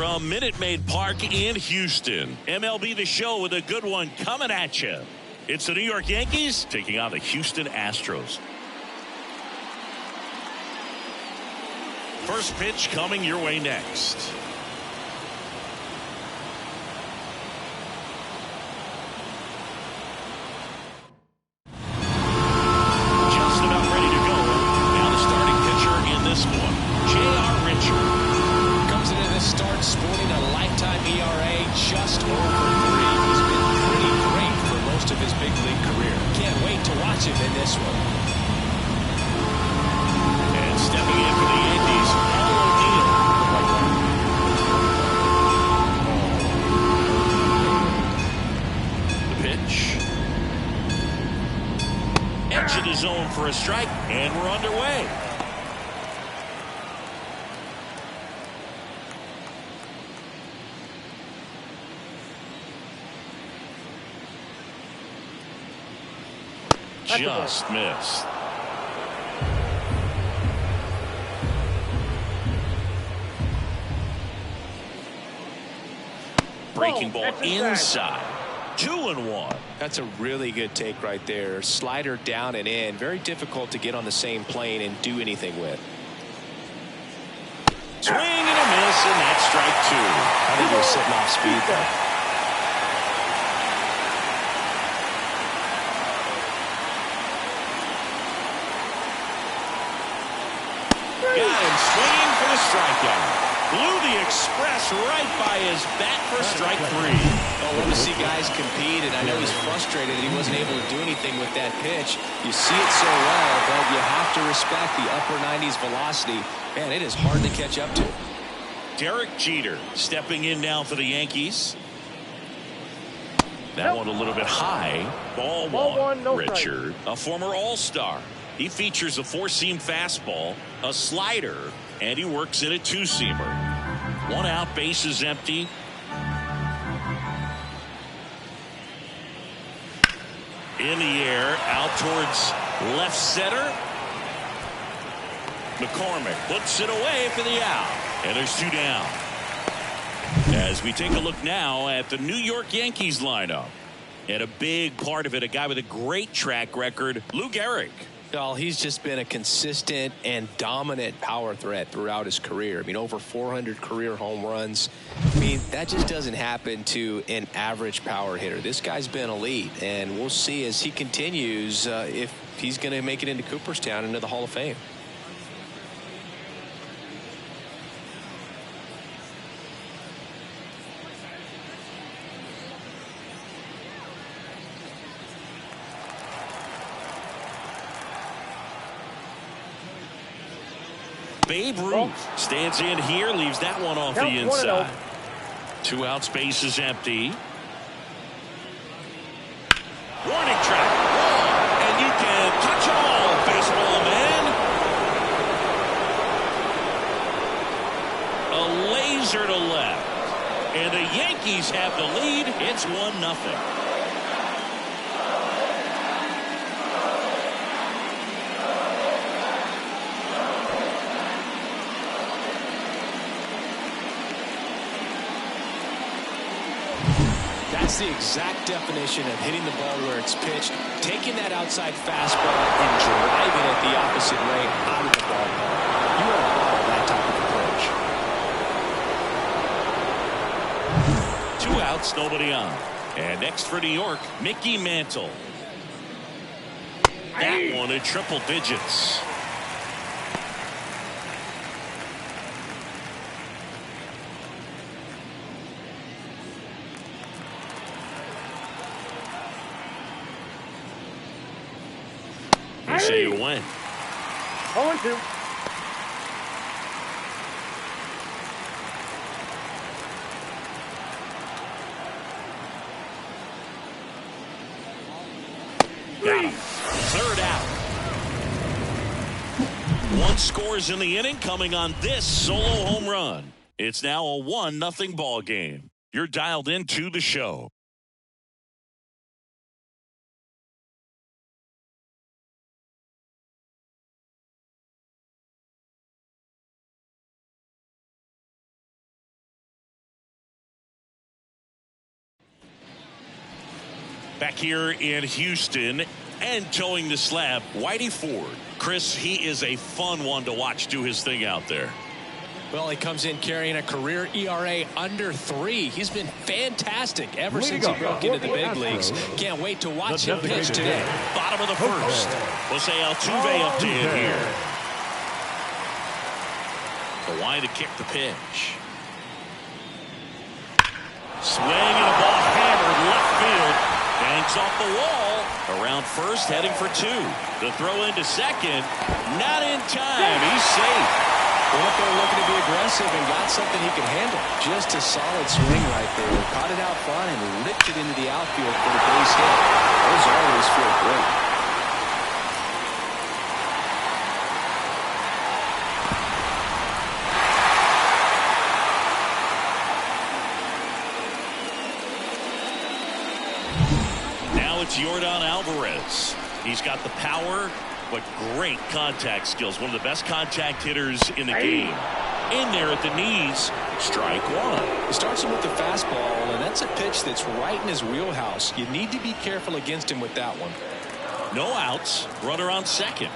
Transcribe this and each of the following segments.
From Minute Maid Park in Houston, MLB The Show with a good one coming at you. It's the New York Yankees taking on the Houston Astros. First pitch coming your way next. Just about ready to go. Now the starting pitcher in this one, J.R. Richard. Comes into this start sporting a lifetime ERA just over 3. He's been pretty great for most of his big league career. Can't wait to watch him in this one. And stepping in for the Yankees, Paul O'Neill. The pitch. Edge of the zone for a strike, and we're underway. Just missed. Breaking ball inside. 2-1. That's a really good take right there. Slider down and in. Very difficult to get on the same plane and do anything with. Swing and a miss, and that's strike 2. I think he was sitting off speed there. Got him swinging for the strikeout. Blew the express right by his bat for strike 3. I love to see guys compete, and I know he's frustrated that he wasn't able to do anything with that pitch. You see it so well, but you have to respect the upper 90s velocity. Man, it is hard to catch up to. Derek Jeter stepping in now for the Yankees. That one a little bit high. Ball one, no Richard, a former All-Star. He features a 4-seam fastball, a slider, and he works in a 2-seamer. 1 out, bases empty. In the air, out towards left center. McCormick puts it away for the out. And there's 2 down. As we take a look now at the New York Yankees lineup. And a big part of it, a guy with a great track record, Lou Gehrig. Well, he's just been a consistent and dominant power threat throughout his career. I mean, over 400 career home runs. I mean, that just doesn't happen to an average power hitter. This guy's been elite, and we'll see as he continues if he's going to make it into Cooperstown, into the Hall of Fame. Babe Ruth stands in here, leaves that one off the inside. 2 outs, base is empty. Warning track, and you can touch all, baseball man. A laser to left, and the Yankees have the lead. It's 1-0. That's the exact definition of hitting the ball where it's pitched, taking that outside fastball and driving it the opposite way out of the ballpark. You want to follow that type of approach. 2 outs, nobody on. And next for New York, Mickey Mantle. That one in triple digits. They say you win. 0-2. Got him. 3rd out. 1 scores in the inning coming on this solo home run. It's now a 1-0 ball game. You're dialed into the show. Back here in Houston and towing the slab, Whitey Ford. Chris, he is a fun one to watch do his thing out there. Well, he comes in carrying a career ERA under 3. He's been fantastic ever since he broke into the big leagues. Can't wait to watch him pitch today. Bottom of the first. Jose Altuve up to hit here. Kawhi to kick the pitch. Swing and a ball hammered left field. Banks off the wall. Around first, heading for 2. The throw into second. Not in time. He's safe. Went up there looking to be aggressive and got something he can handle. Just a solid swing right there. Caught it out front and ripped it into the outfield for the base hit. Those always feel great. Now it's Yordan Alvarez. He's got the power, but great contact skills. One of the best contact hitters in the game. In there at the knees, strike 1. He starts him with the fastball, and that's a pitch that's right in his wheelhouse. You need to be careful against him with that one. No outs. Runner on second.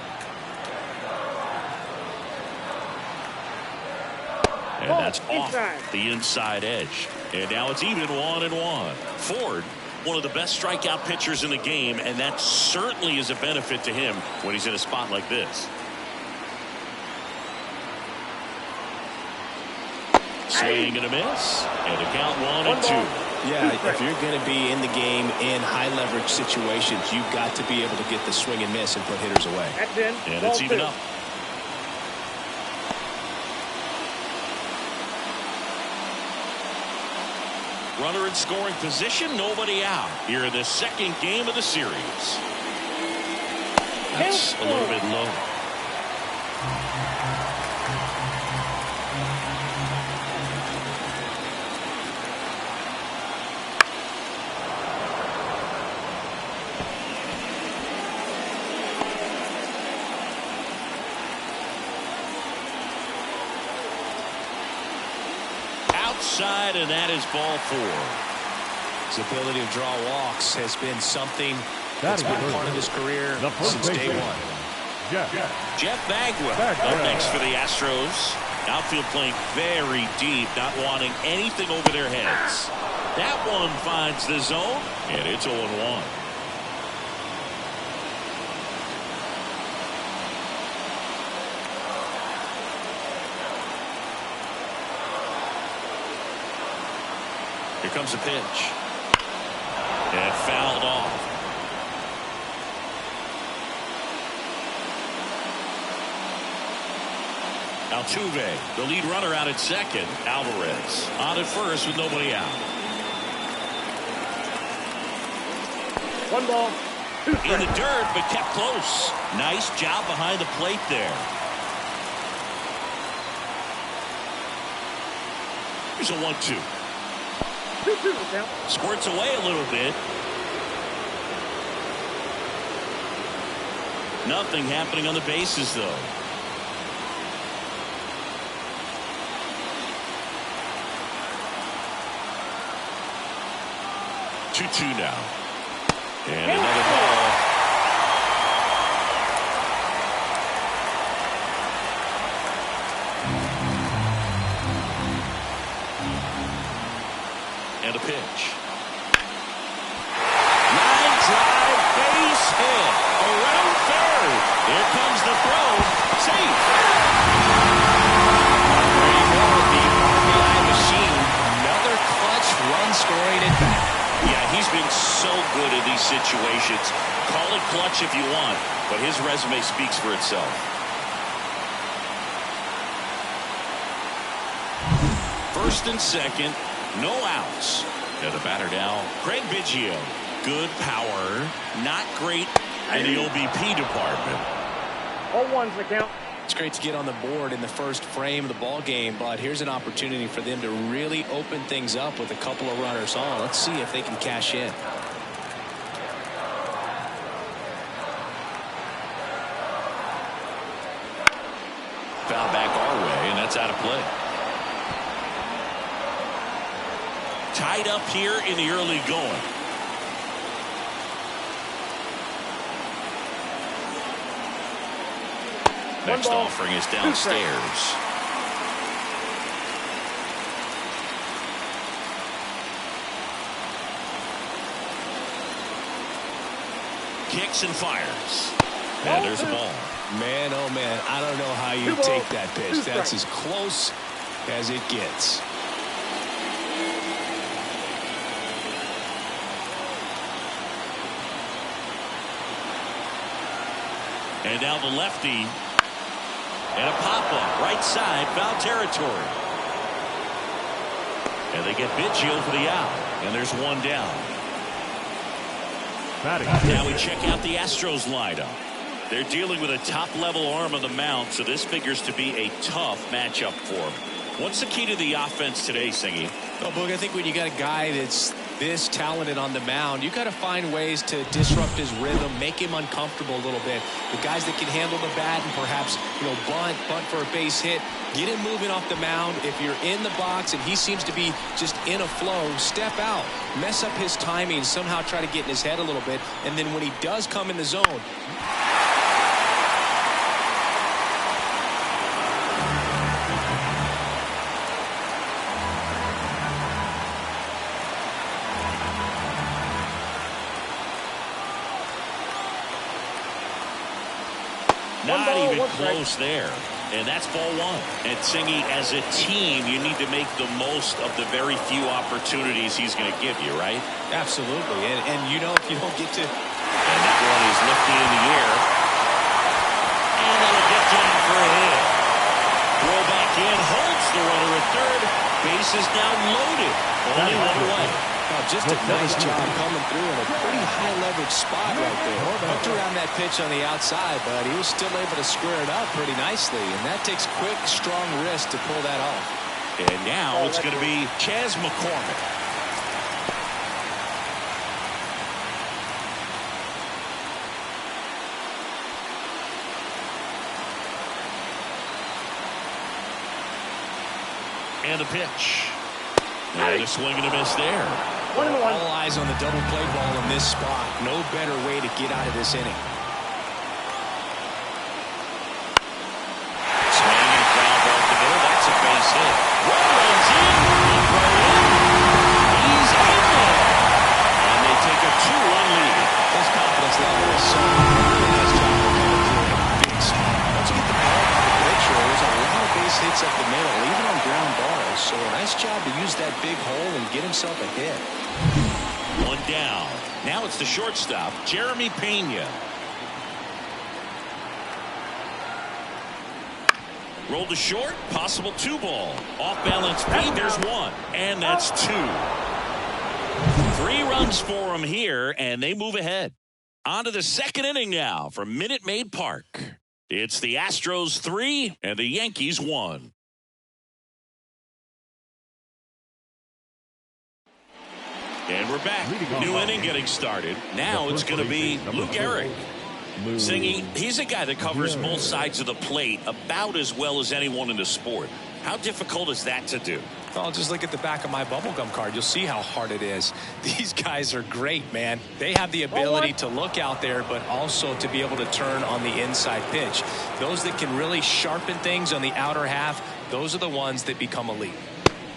And that's off the inside edge. And now it's even 1-1. Ford, one of the best strikeout pitchers in the game, and that certainly is a benefit to him when he's in a spot like this. Swing and a miss, and a count 1-2. Yeah, if you're going to be in the game in high leverage situations, you've got to be able to get the swing and miss and put hitters away. And it's even up. Runner in scoring position, nobody out here in the second game of the series. That's a little bit low. Outside, and that is ball 4. His ability to draw walks has been something that's been part of his career since day 1. Jeff Bagwell up next for the Astros. Outfield playing very deep, not wanting anything over their heads. That one finds the zone, and it's 0-1. Here comes a pitch. And fouled off. Altuve, the lead runner out at second. Alvarez on at first with nobody out. 1 ball, 2 strikes. In the dirt, but kept close. Nice job behind the plate there. Here's a 1-2. 2-2 count. Squirts away a little bit. Nothing happening on the bases, though. 2-2 now. And another ball. And a pitch. Line drive, base hit. Around third. Here comes the throw. Safe. There you go. The RBI machine. Another clutch run scoring at bat. Yeah, he's been so good in these situations. Call it clutch if you want, but his resume speaks for itself. First and second, no outs. And the batter now, Craig Biggio. Good power, not great in the OBP department. 0-1's the count. It's great to get on the board in the first frame of the ball game, but here's an opportunity for them to really open things up with a couple of runners on. Let's see if they can cash in. Foul back our way, and that's out of play. Tied up here in the early going. Next offering is downstairs. Kicks and fires. And there's a ball. Man, oh man, I don't know how you take that pitch. That's as close as it gets. And now the lefty. And a pop-up. Right side, foul territory. And they get Biggio for the out. And there's one down. Now we check out the Astros lineup. They're dealing with a top-level arm on the mound, so this figures to be a tough matchup for them. What's the key to the offense today, Singy? Well, Boog, I think when you got a guy that's this talented on the mound, you got to find ways to disrupt his rhythm, make him uncomfortable a little bit. The guys that can handle the bat and perhaps, bunt for a base hit, get him moving off the mound. If you're in the box and he seems to be just in a flow, step out, mess up his timing, somehow try to get in his head a little bit, and then when he does come in the zone, not even close there. And that's ball one. And Singy, as a team, you need to make the most of the very few opportunities he's going to give you, right? Absolutely. And if you don't get to... And that one is lifted in the air. And that'll get down for a hit. Throw back in, holds the runner at third. Base is now loaded. Only one away. Just a nice job coming through in a pretty high leverage spot right there. Hooked around that pitch on the outside, but he was still able to square it up pretty nicely. And that takes quick, strong wrist to pull that off. And now it's going to be Chas McCormick. And a pitch. And a swing and a miss there. All eyes on the double play ball in this spot. No better way to get out of this inning. Swing and ground ball to the middle. That's a base hit. Runs in. He's in there. And they take a 2-1 lead. His confidence level is so high. Nice job of coming through in a big spot. Once you get the ball out of the picture, there's a lot of base hits up the middle, even on ground balls. So a nice job to use that big hole and get himself a hit. One down. Now it's the shortstop, Jeremy Pena. Rolled to short, possible 2-ball. Off balance feed, there's one. And that's 2. 3 runs for him here, and they move ahead. On to the second inning now from Minute Maid Park. It's the Astros 3 and the Yankees 1. And we're back. New inning getting started. Now it's going to be Luke Gehrig. Singy, he's a guy that covers both sides of the plate about as well as anyone in the sport. How difficult is that to do? Well, just look at the back of my bubblegum card. You'll see how hard it is. These guys are great, man. They have the ability to look out there, but also to be able to turn on the inside pitch. Those that can really sharpen things on the outer half, those are the ones that become elite.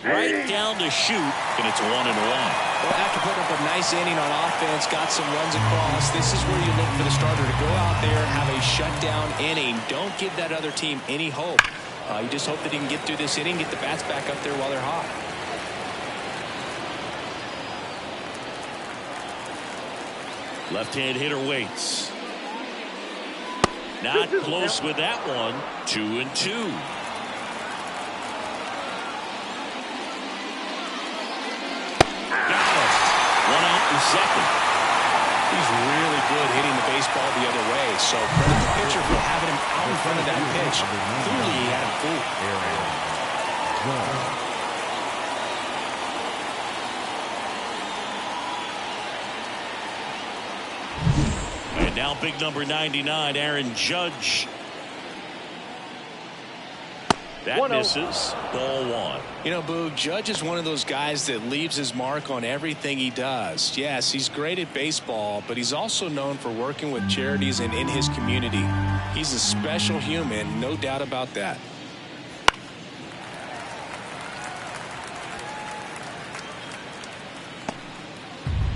Right down to shoot, and it's 1-1. Well, after putting up a nice inning on offense, got some runs across, this is where you look for the starter to go out there, have a shutdown inning. Don't give that other team any hope. You just hope that he can get through this inning, get the bats back up there while they're hot. Left-hand hitter waits. Not close with that one. 2-2. One out in second. He's really good hitting the baseball the other way. So credit the pitcher for having him out in front of that pitch. Clearly he had him fooled. And now big number 99, Aaron Judge. That 1-0. misses. Ball one. You know, Boog, Judge is one of those guys that leaves his mark on everything he does. Yes, he's great at baseball, but he's also known for working with charities and in his community. He's a special human, no doubt about that.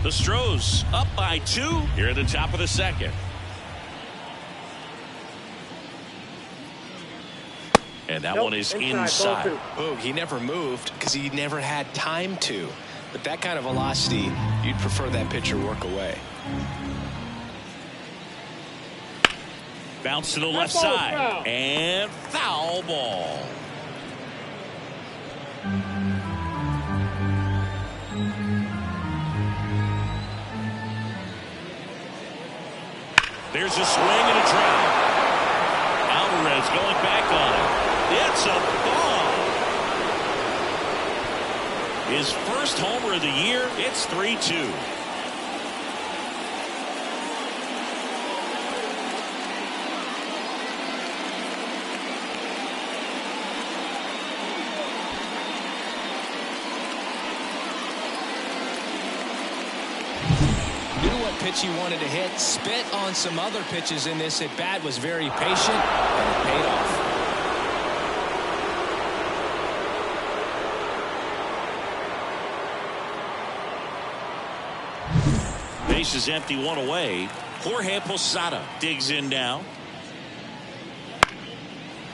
The Astros up by 2 here at the top of the second. And that one is inside. Boog, he never moved because he never had time to. But that kind of velocity, you'd prefer that pitcher work away. Bounce to the left side. Foul. And foul ball. There's a swing and a drive. Alvarez going back on it. It's a ball. His first homer of the year. It's 3-2. Pitch he wanted to hit, spit on some other pitches in this at bat, was very patient, and it paid off. Base is empty, one away. Jorge Posada digs in now.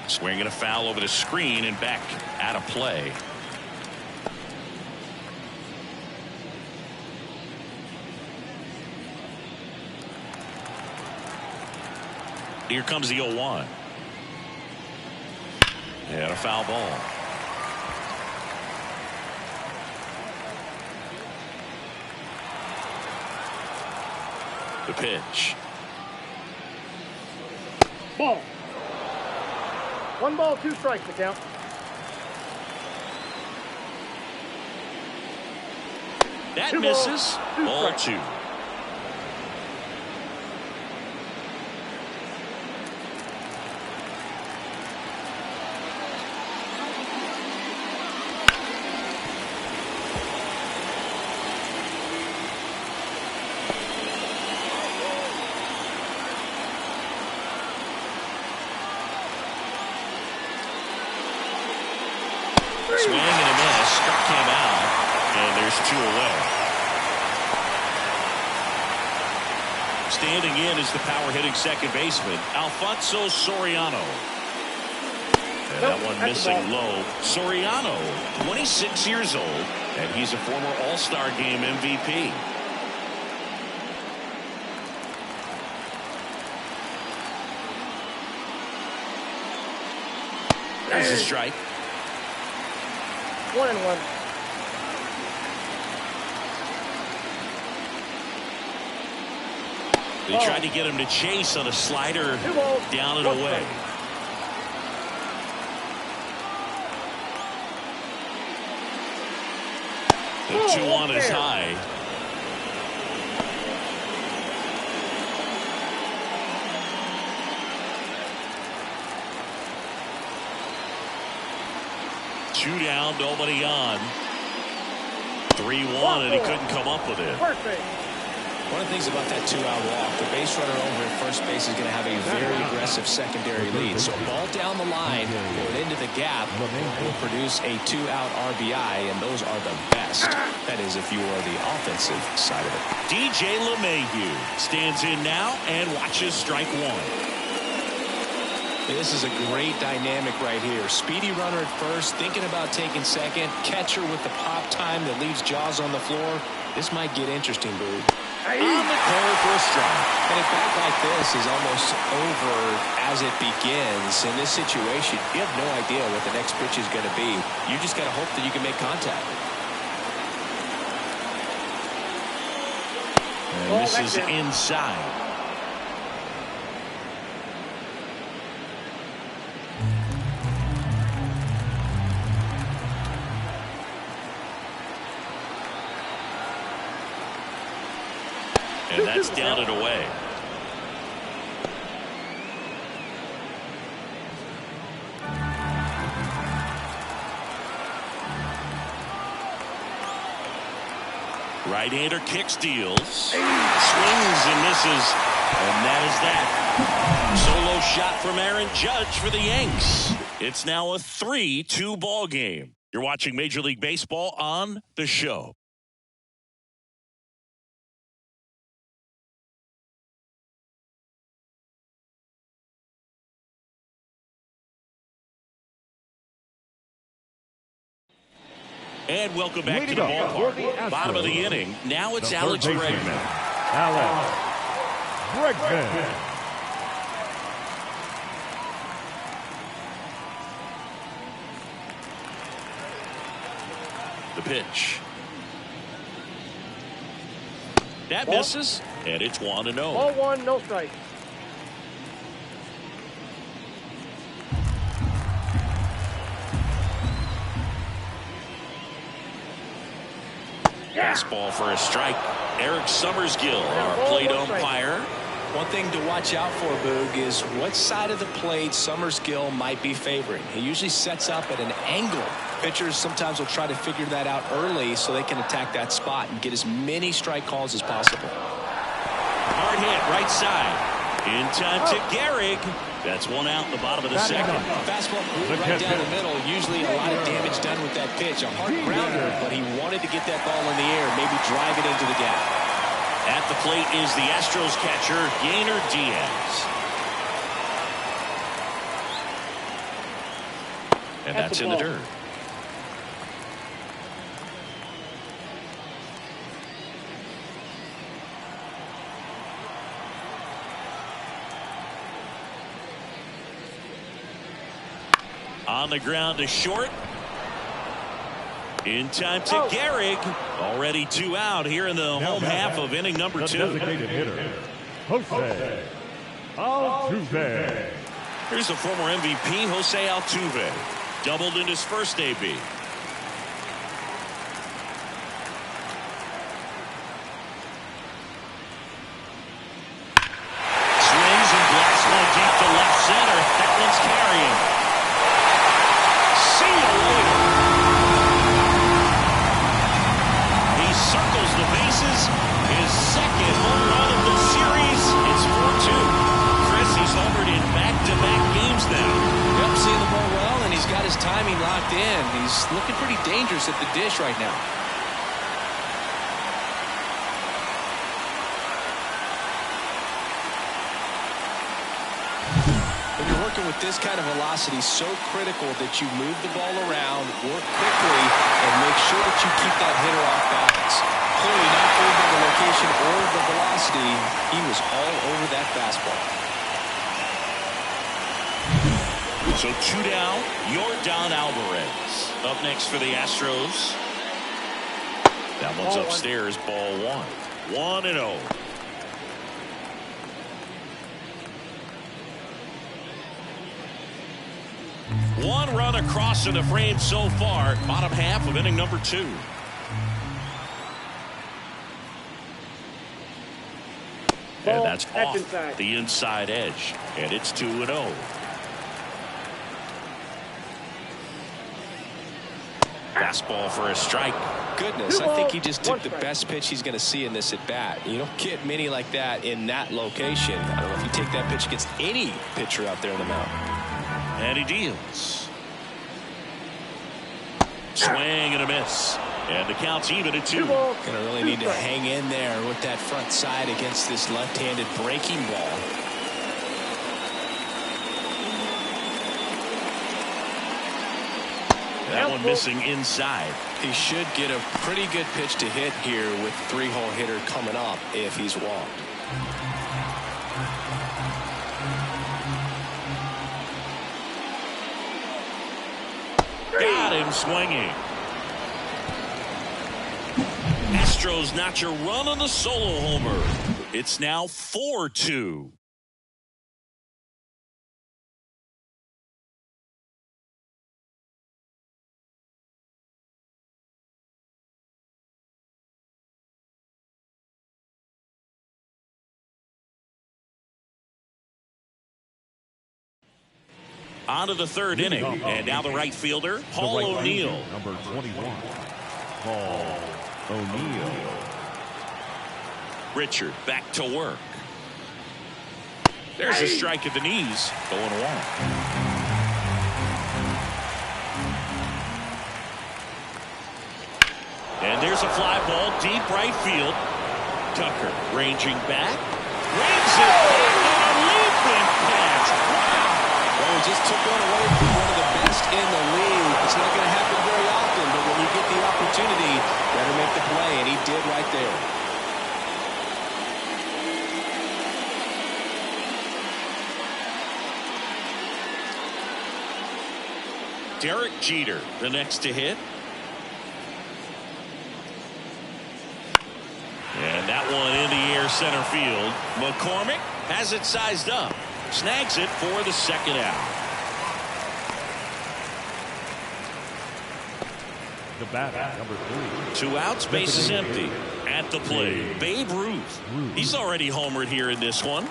Swinging a foul over the screen and back out of play. Here comes the 0-1. And a foul ball. The pitch. Ball. 1 ball, 2 strikes to count. That 2 misses. balls, 2 Ball strikes. 2. Swing and a miss. Struck him out. And there's 2 away. Standing in is the power hitting second baseman, Alfonso Soriano. And that one missing low. Soriano, 26 years old, and he's a former All-Star Game MVP. There's a strike. 1-1. They tried to get him to chase on a slider 2 balls, down and 1 away. strike. The 2-1 is high. Two down, nobody on. 3-1, and he couldn't come up with it. First base. One of the things about that 2-out walk, the base runner over at first base is going to have a very aggressive secondary lead. So a ball down the line or into the gap will produce a 2-out RBI, and those are the best. That is if you are the offensive side of it. DJ LeMahieu stands in now and watches strike 1. This is a great dynamic right here. Speedy runner at first, thinking about taking second. Catcher with the pop time that leaves Jaws on the floor. This might get interesting, Boog. On the corner for a strike. And a bat like this is almost over as it begins. In this situation, you have no idea what the next pitch is going to be. You just got to hope that you can make contact. And this is inside. And that's down and away. Right-hander kicks, deals, swings and misses, and that is that. Solo shot from Aaron Judge for the Yanks. It's now a 3-2 ball game. You're watching Major League Baseball on The Show. And welcome back to the ballpark. Bottom of the inning. Now it's Alex Bregman. Alex Bregman. The pitch. That misses, and it's 1-0. Ball one, no strike. Fastball for a strike. Eric Summersgill, our plate umpire. One thing to watch out for, Boog, is what side of the plate Summersgill might be favoring. He usually sets up at an angle. Pitchers sometimes will try to figure that out early so they can attack that spot and get as many strike calls as possible. Hard hit, right side. In time to Gehrig. That's one out in the bottom of the second. Fastball right down the middle. Usually a lot of damage done with that pitch. A hard grounder, but he wanted to get that ball in the air, maybe drive it into the gap. At the plate is the Astros catcher, Yainer Diaz. And that's in the dirt. On the ground to short. In time to Gehrig. Already 2 out here in the home half of inning number 2. Designated hitter, Jose Altuve. Here's the former MVP, Jose Altuve. Doubled in his first AB. Swings and blasts one deep to left center. That one's carrying. See you later. He circles the bases. His second home run of the series. It's 4-2. Chris, he's homered in back-to-back games now. Yep, seeing the ball well, and he's got his timing locked in. He's looking pretty dangerous at the dish right now. When you're working with this kind of velocity, so critical that you move the ball around, work quickly, and make sure that you keep that hitter off balance. Clearly not fooled by the location or the velocity. He was all over that fastball. So 2 down, Yordan Alvarez. Up next for the Astros. That one's upstairs, ball 1. 1-0. One run across in the frame so far. Bottom half of inning number 2. And that's off the inside edge. And it's 2-0. Fastball for a strike. Goodness, I think he just took the best pitch he's going to see in this at bat. You don't get many like that in that location. I don't know if you take that pitch against any pitcher out there in the mound. And he deals. Swing and a miss. And the count's even at 2. Going to really need to hang in there with that front side against this left-handed breaking ball. That one missing inside. He should get a pretty good pitch to hit here with 3-hole hitter coming up if he's walked. Got him swinging. Astros notch a run on the solo homer. It's now 4-2. On to the third inning, and now the right fielder, Paul O'Neill. Number 21. Paul O'Neill. Richard back to work. There's a strike at the knees. 0-1. And there's a fly ball deep right field. Tucker ranging back. Rings it back on a leaping catch. Wow. Well, he just took one away from one of the best in the league. It's not going to happen very often, but when you get the opportunity, better make the play, and he did right there. Derek Jeter, the next to hit. And that one in the air center field. McCormick has it sized up. Snags it for the second out. The batter, number 3. 2 outs, bases empty. At the plate, Babe Ruth. He's already homered here in this one.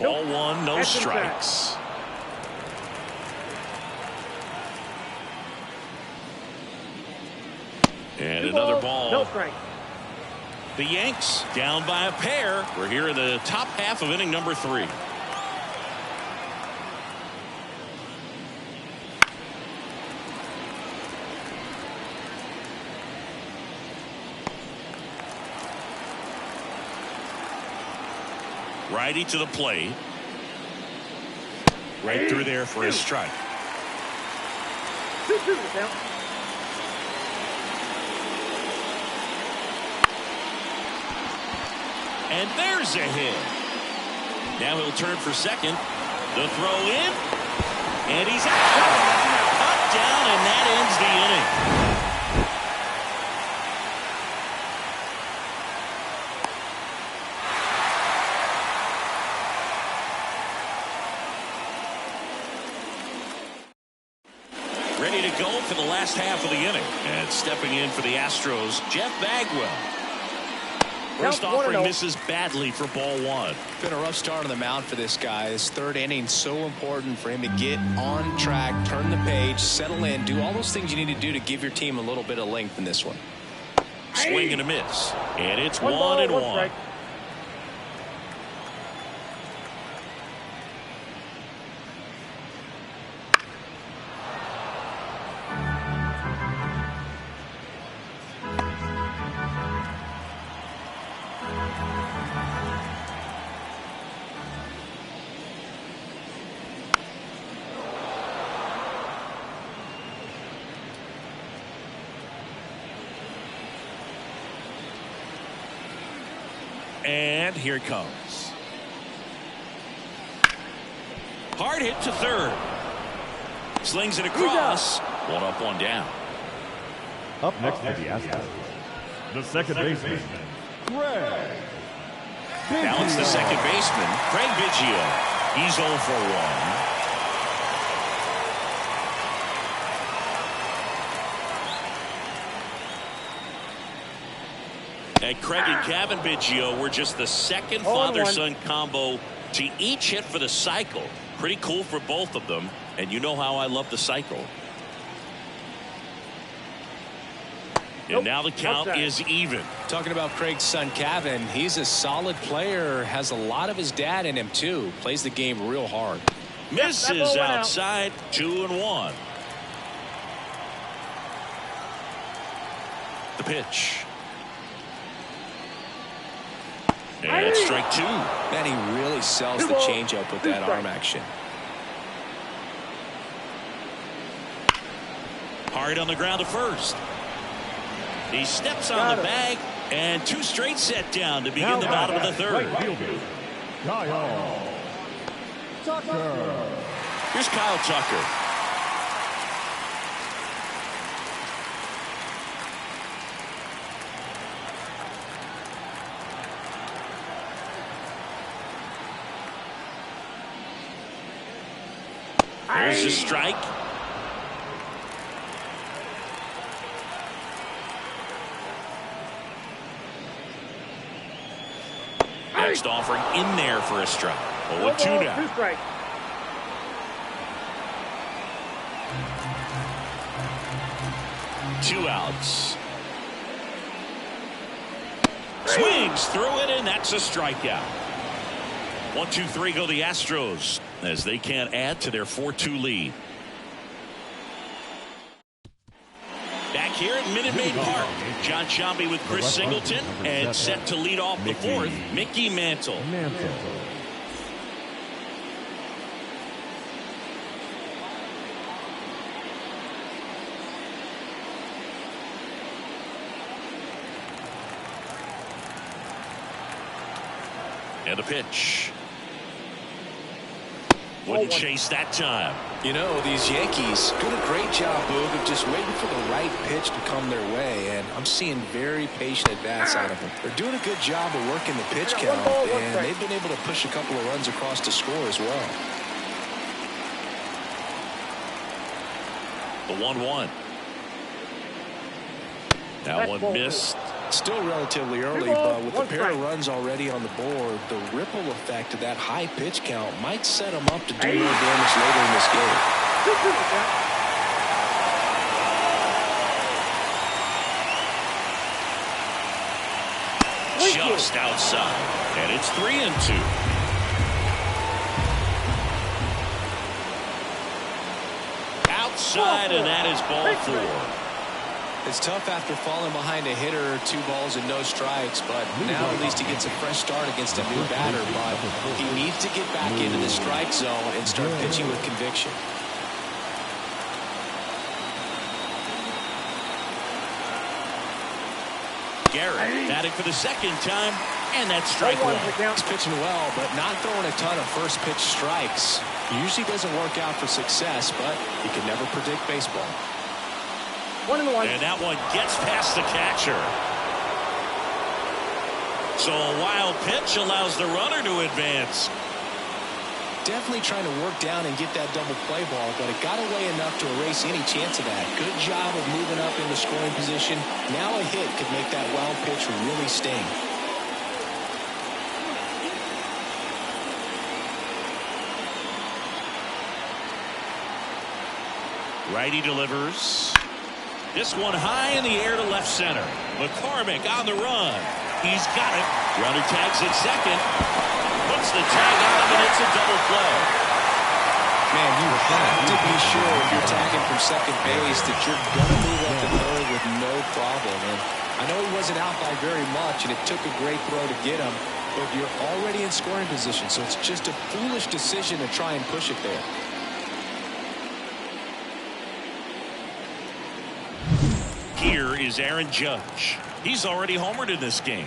Ball 1, no strikes. And another ball. No strike. The Yanks down by a pair. We're here in the top half of inning number 3. Righty to the plate. Right through there for a strike. 2-2 count. And there's a hit. Now he'll turn for second. The throw in. And he's out. Cut down, and that ends the inning. Ready to go for the last half of the inning. And stepping in for the Astros, Jeff Bagwell. First offering misses badly for ball 1. Been a rough start on the mound for this guy. His third inning so important for him to get on track, turn the page, settle in, do all those things you need to do to give your team a little bit of length in this one. Swing and a miss. And it's 1-1. Strike. And here it comes. Hard hit to third. Slings it across. 1 up, 1 down. Up next for the Astros, the second baseman, Craig. Now it's the second baseman, Craig Biggio. He's 0 for 1. And Craig and Kevin Biggio were just the second father-son combo to each hit for the cycle. Pretty cool for both of them. And you know how I love the cycle. And now the count is even. Talking about Craig's son, Kevin, he's a solid player, has a lot of his dad in him, too. Plays the game real hard. Misses outside, 2-1. The pitch. And strike 2. Man, he really sells the changeup with that arm action. Hard on the ground to first. He steps on the bag, and 2 straight set down to begin the bottom of the third. Kyle Tucker. Here's Kyle Tucker. There's a strike. Next offering in there for a strike. 0-2 now. 2 outs. Swings through it, and that's a strikeout. 1-2-3 go the Astros as they can't add to their 4-2 lead. Back here at Minute Maid Park, John Sciambi with Chris Singleton, and set to lead off the fourth, Mickey Mantle. And the pitch. Wouldn't chase that time. You know, these Yankees doing a great job, Boog, of just waiting for the right pitch to come their way, and I'm seeing very patient at-bats out of them. They're doing a good job of working the pitch count, and they've been able to push a couple of runs across to score as well. The 1-1. That one missed. Still relatively early, but with a pair of runs already on the board, the ripple effect of that high pitch count might set them up to do more damage later in this game. Just outside, and it's 3-2. Outside, and that is ball 4. It's tough after falling behind a hitter, 2 balls and no strikes, but now at least he gets a fresh start against a new batter, but he needs to get back into the strike zone and start pitching with conviction. Garrett batting for the second time, and that's strike 1. He's pitching well, but not throwing a ton of first pitch strikes. Usually doesn't work out for success, but you can never predict baseball. 1-1. And that one gets past the catcher. So a wild pitch allows the runner to advance. Definitely trying to work down and get that double play ball, but it got away enough to erase any chance of that. Good job of moving up in the scoring position. Now a hit could make that wild pitch really sting. Righty delivers. This one high in the air to left center. McCormick on the run. He's got it. Runner tags at second. Puts the tag on him, and it's a double play. Man, you have to be sure if you're tagging from second base that you're going to move up the third with no problem. And I know he wasn't out by very much, and it took a great throw to get him, but you're already in scoring position, so it's just a foolish decision to try and push it there. Here is Aaron Judge. He's already homered in this game.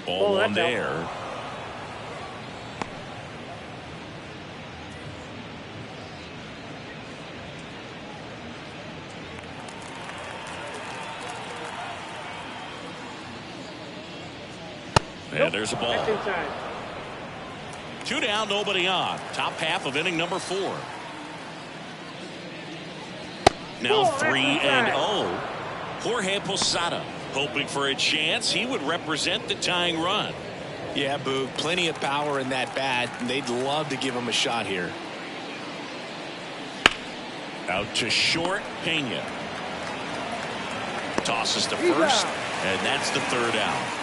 Ball one there. And there's a ball. 2 down, nobody on. Top half of inning number 4. Now 3-0. Jorge Posada hoping for a chance. He would represent the tying run. Yeah, Boog, plenty of power in that bat, and they'd love to give him a shot here. Out to short, Pena. Tosses to first, and that's the 3rd out.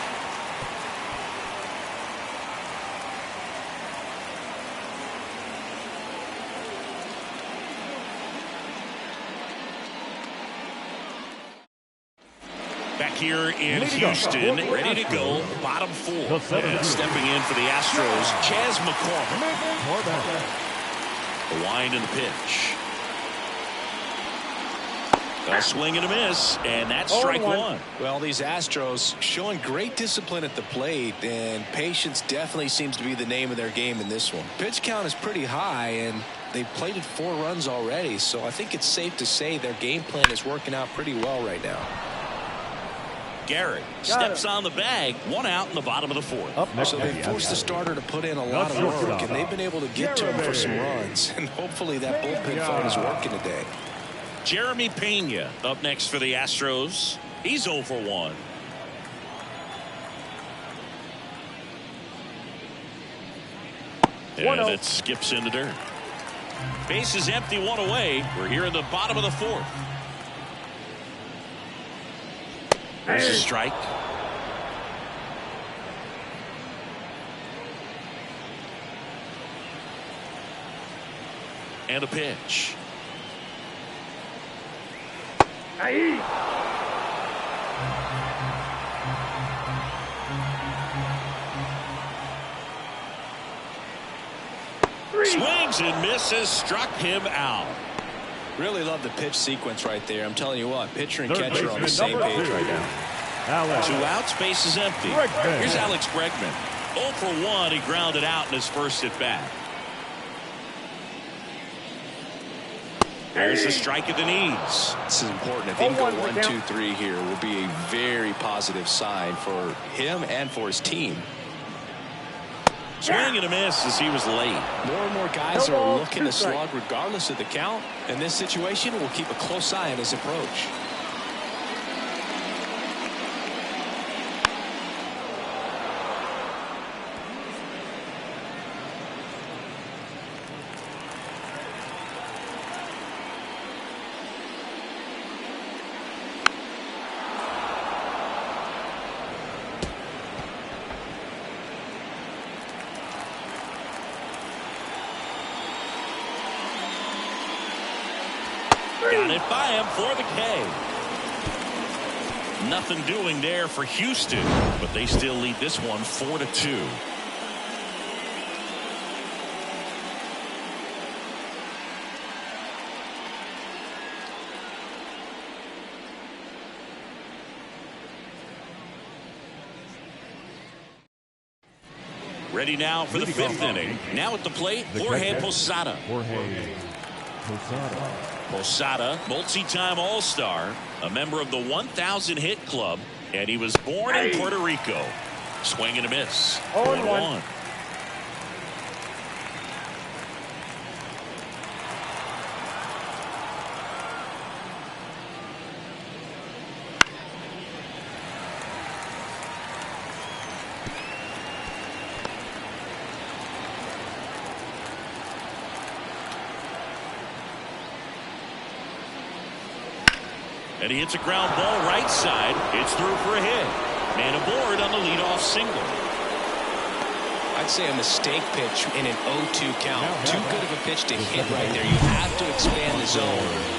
Back here in Houston, ready to go, bottom 4. And stepping in for the Astros, Chas McCormick. The wind and the pitch. A swing and a miss, and that's strike 1. Well, these Astros showing great discipline at the plate, and patience definitely seems to be the name of their game in this one. Pitch count is pretty high, and they've plated 4 runs already, so I think it's safe to say their game plan is working out pretty well right now. Garrett steps on the bag. 1 out in the bottom of the 4th. So they forced the starter to put in a lot of work, and they've been able to get to him for some runs. And hopefully that bullpen phone is working today. Jeremy Pena up next for the Astros. He's 0 for 1. And it skips into dirt. Base is empty, 1 away. We're here in the bottom of the 4th. There's a strike. And a pitch. Swings and misses, struck him out. Really love the pitch sequence right there. I'm telling you what, pitcher and Third catcher are on the baseman, same number page 2. right now. Alex. 2 outs, base is empty. Bregman. Here's Alex Bregman. 0 for 1. He grounded out in his first at bat. There's the strike at the knees. This is important. If he can go 1, 2, 3 here, will be a very positive sign for him and for his team. Swing and a miss as he was late. More and more guys are looking to slug regardless of the count. In this situation, we'll keep a close eye on his approach. Got it by him for the K. Nothing doing there for Houston, but they still lead this one 4-2. Ready now for the 5th inning. Now at the plate, Jorge Posada. Posada, multi-time All-Star, a member of the 1,000 hit club, and he was born in Puerto Rico. Swing and a miss. 1-1. And he hits a ground ball right side. It's through for a hit. Man aboard on the leadoff single. I'd say a mistake pitch in an 0-2 count. Too good of a pitch to hit right there. You have to expand the zone.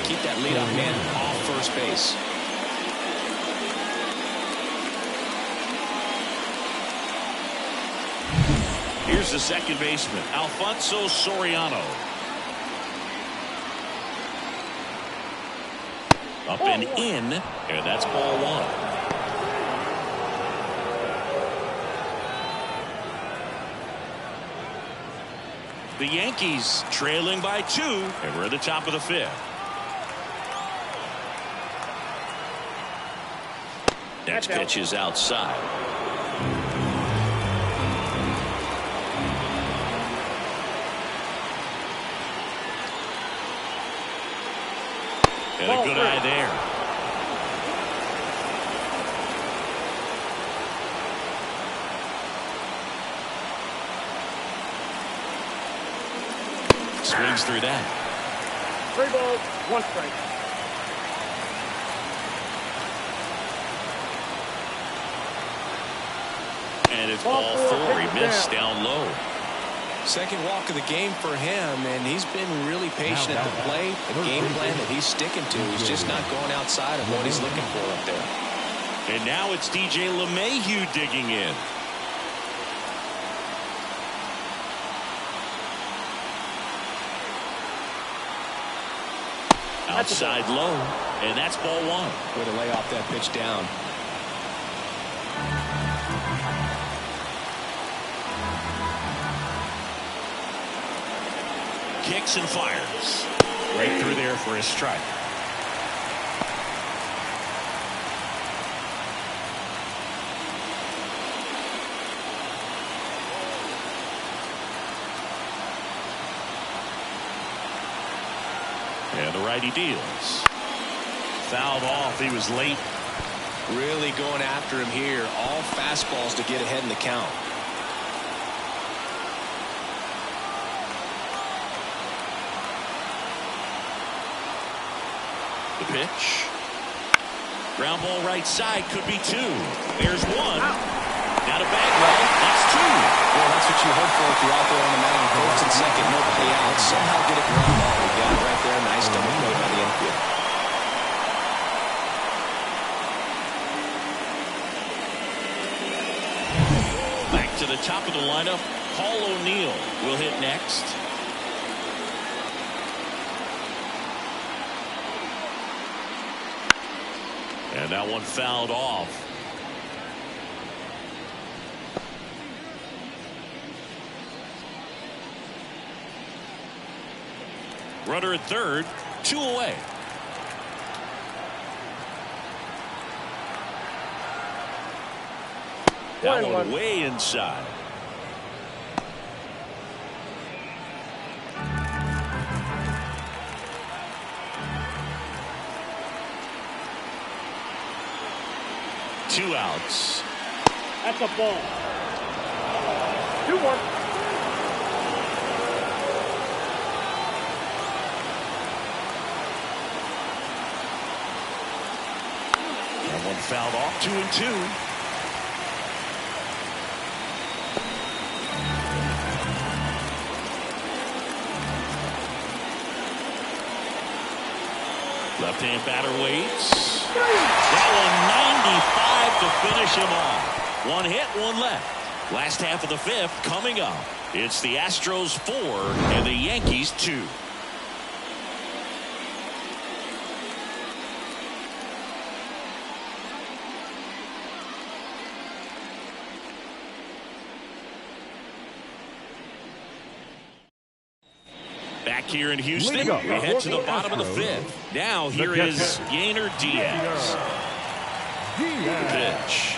Keep that leadoff man off first base. Here's the second baseman, Alfonso Soriano. Up and in, and that's ball 1. The Yankees trailing by 2, and we're at the top of the 5th. Next pitch is outside. And a good eye there. Swings through that. 3 balls, 1 strike. And it's ball 4. He missed down low. Second walk of the game for him, and he's been really patient at the plate. The game plan that he's sticking to, he's just not going outside of what he's looking for up there. And now it's DJ LeMahieu digging in. Outside low, and that's ball 1. Way to lay off that pitch down. Kicks and fires. Right through there for a strike. And the righty deals. Fouled off. He was late. Really going after him here. All fastballs to get ahead in the count. The pitch. Ground ball right side, could be two. There's one. Got a bag well. That's two. Well, that's what you hope for if you're out there on the mound. First and second, nobody out. Somehow get a ground ball. We got it right there. Nice double play by the infield. Back to the top of the lineup. Paul O'Neill will hit next. And that one fouled off. Runner at third, 2 away. That one way inside. Two outs. That's a ball. 2-1. That one fouled off. 2-2. Left-hand batter waits. That one 95 to finish him off. One hit, one left. Last half of the fifth coming up. It's the Astros 4 and the Yankees 2. Back here in Houston, we head to the bottom of the fifth. Now here is Yainer Diaz. Pitch.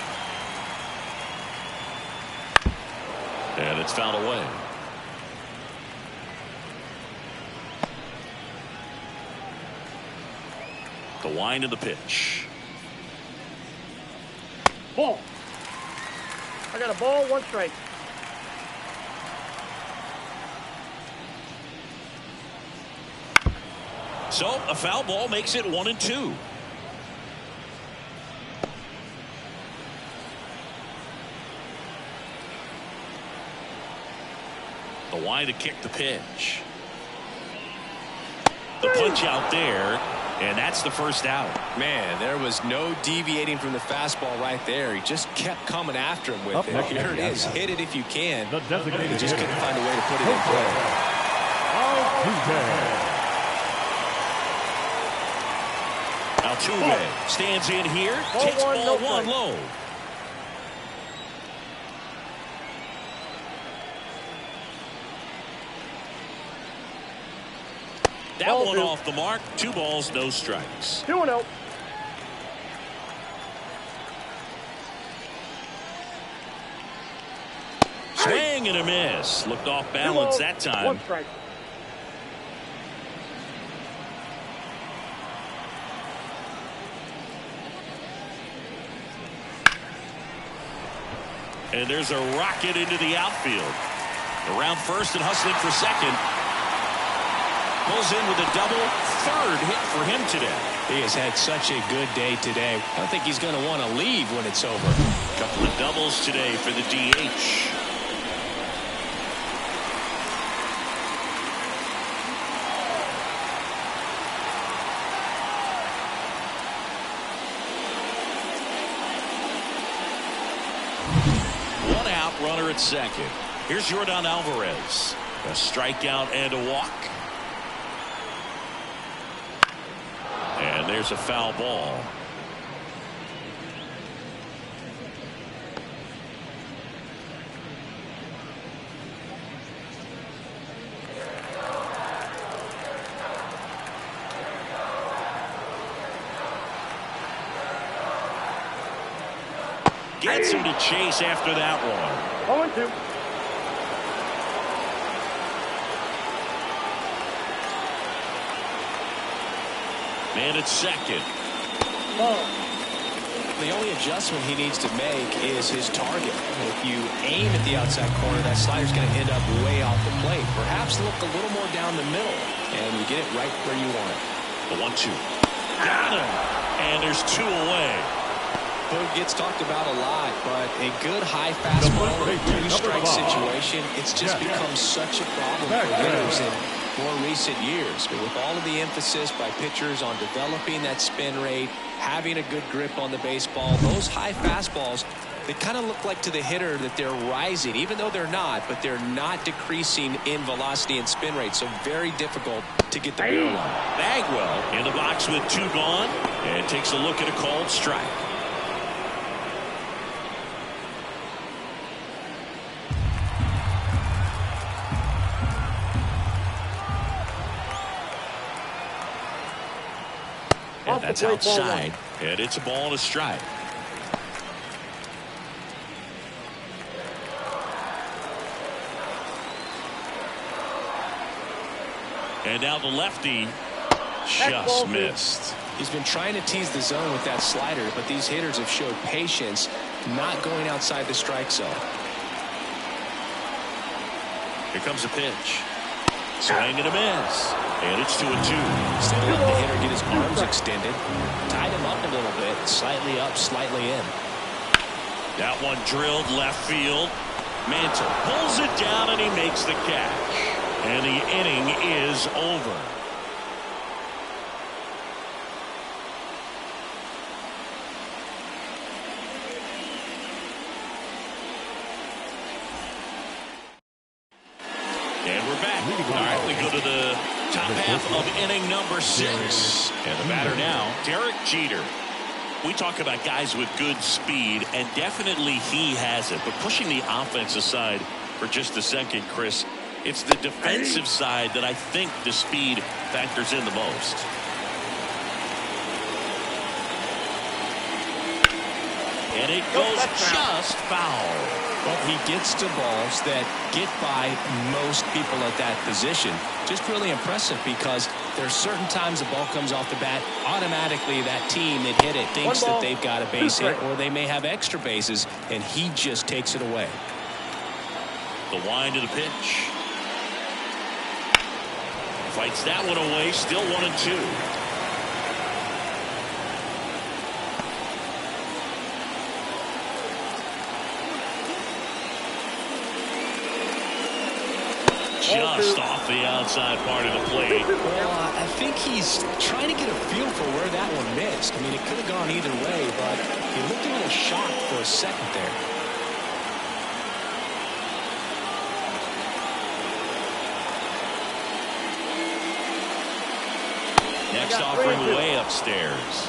And it's fouled away. The wind of the pitch. Ball. I got a ball, 1 strike. So a foul ball makes it 1-2. The wind to kick the pitch. The punch out there, and that's the first out. Man, there was no deviating from the fastball right there. He just kept coming after him with it. Here it is. Hit it if you can. The designated He just couldn't find a way to put it in play. Altuve stands in here, takes ball one low. That one off the mark. 2 balls, no strikes. 2-0. Swing and a miss. Looked off balance that time. 1 strike. And there's a rocket into the outfield. Around first and hustling for second. Pulls in with a double. 3rd hit for him today. He has had such a good day today. I don't think he's going to want to leave when it's over. Couple of doubles today for the DH. One out, runner at second. Here's Yordan Alvarez. A strikeout and a walk. And there's a foul ball. Gets him to chase after that one. 0-2. Man at second. Ball. The only adjustment he needs to make is his target. If you aim at the outside corner, that slider's going to end up way off the plate. Perhaps look a little more down the middle, and you get it right where you want it. The 1-2. Got him. And there's 2 away. Boog gets talked about a lot, but a good high fastball in a 3-strike situation, it's just become such a problem for hitters in more recent years. But with all of the emphasis by pitchers on developing that spin rate, having a good grip on the baseball, those high fastballs, they kind of look like to the hitter that they're rising, even though they're not, but they're not decreasing in velocity and spin rate. So very difficult to get the barrel on. Bagwell in the box with 2 gone and takes a look at a called strike. And that's outside, and it's a ball and a strike. And now the lefty just missed. He's been trying to tease the zone with that slider, but these hitters have showed patience, not going outside the strike zone. Here comes a pitch. Swing and a miss. And it's 2-2. Still letting the hitter get his arms extended. Tied him up a little bit. Slightly up, slightly in. That one drilled left field. Mantle pulls it down and he makes the catch. And the inning is over. And we're back. All right, we go to the top half of inning number 6. And the batter now, Derek Jeter. We talk about guys with good speed, and definitely he has it. But pushing the offense aside for just a second, Chris, it's the defensive side that I think the speed factors in the most. And it goes just foul. Well, he gets to balls that get by most people at that position. Just really impressive because there's certain times the ball comes off the bat, automatically that team that hit it thinks that they've got a base hit or they may have extra bases, and he just takes it away. The wind of the pitch. Fights that one away, still 1-2. Just off the outside part of the plate. Well, I think he's trying to get a feel for where that one missed. I mean, it could have gone either way, but he looked a little shocked for a second there. Next offering way upstairs.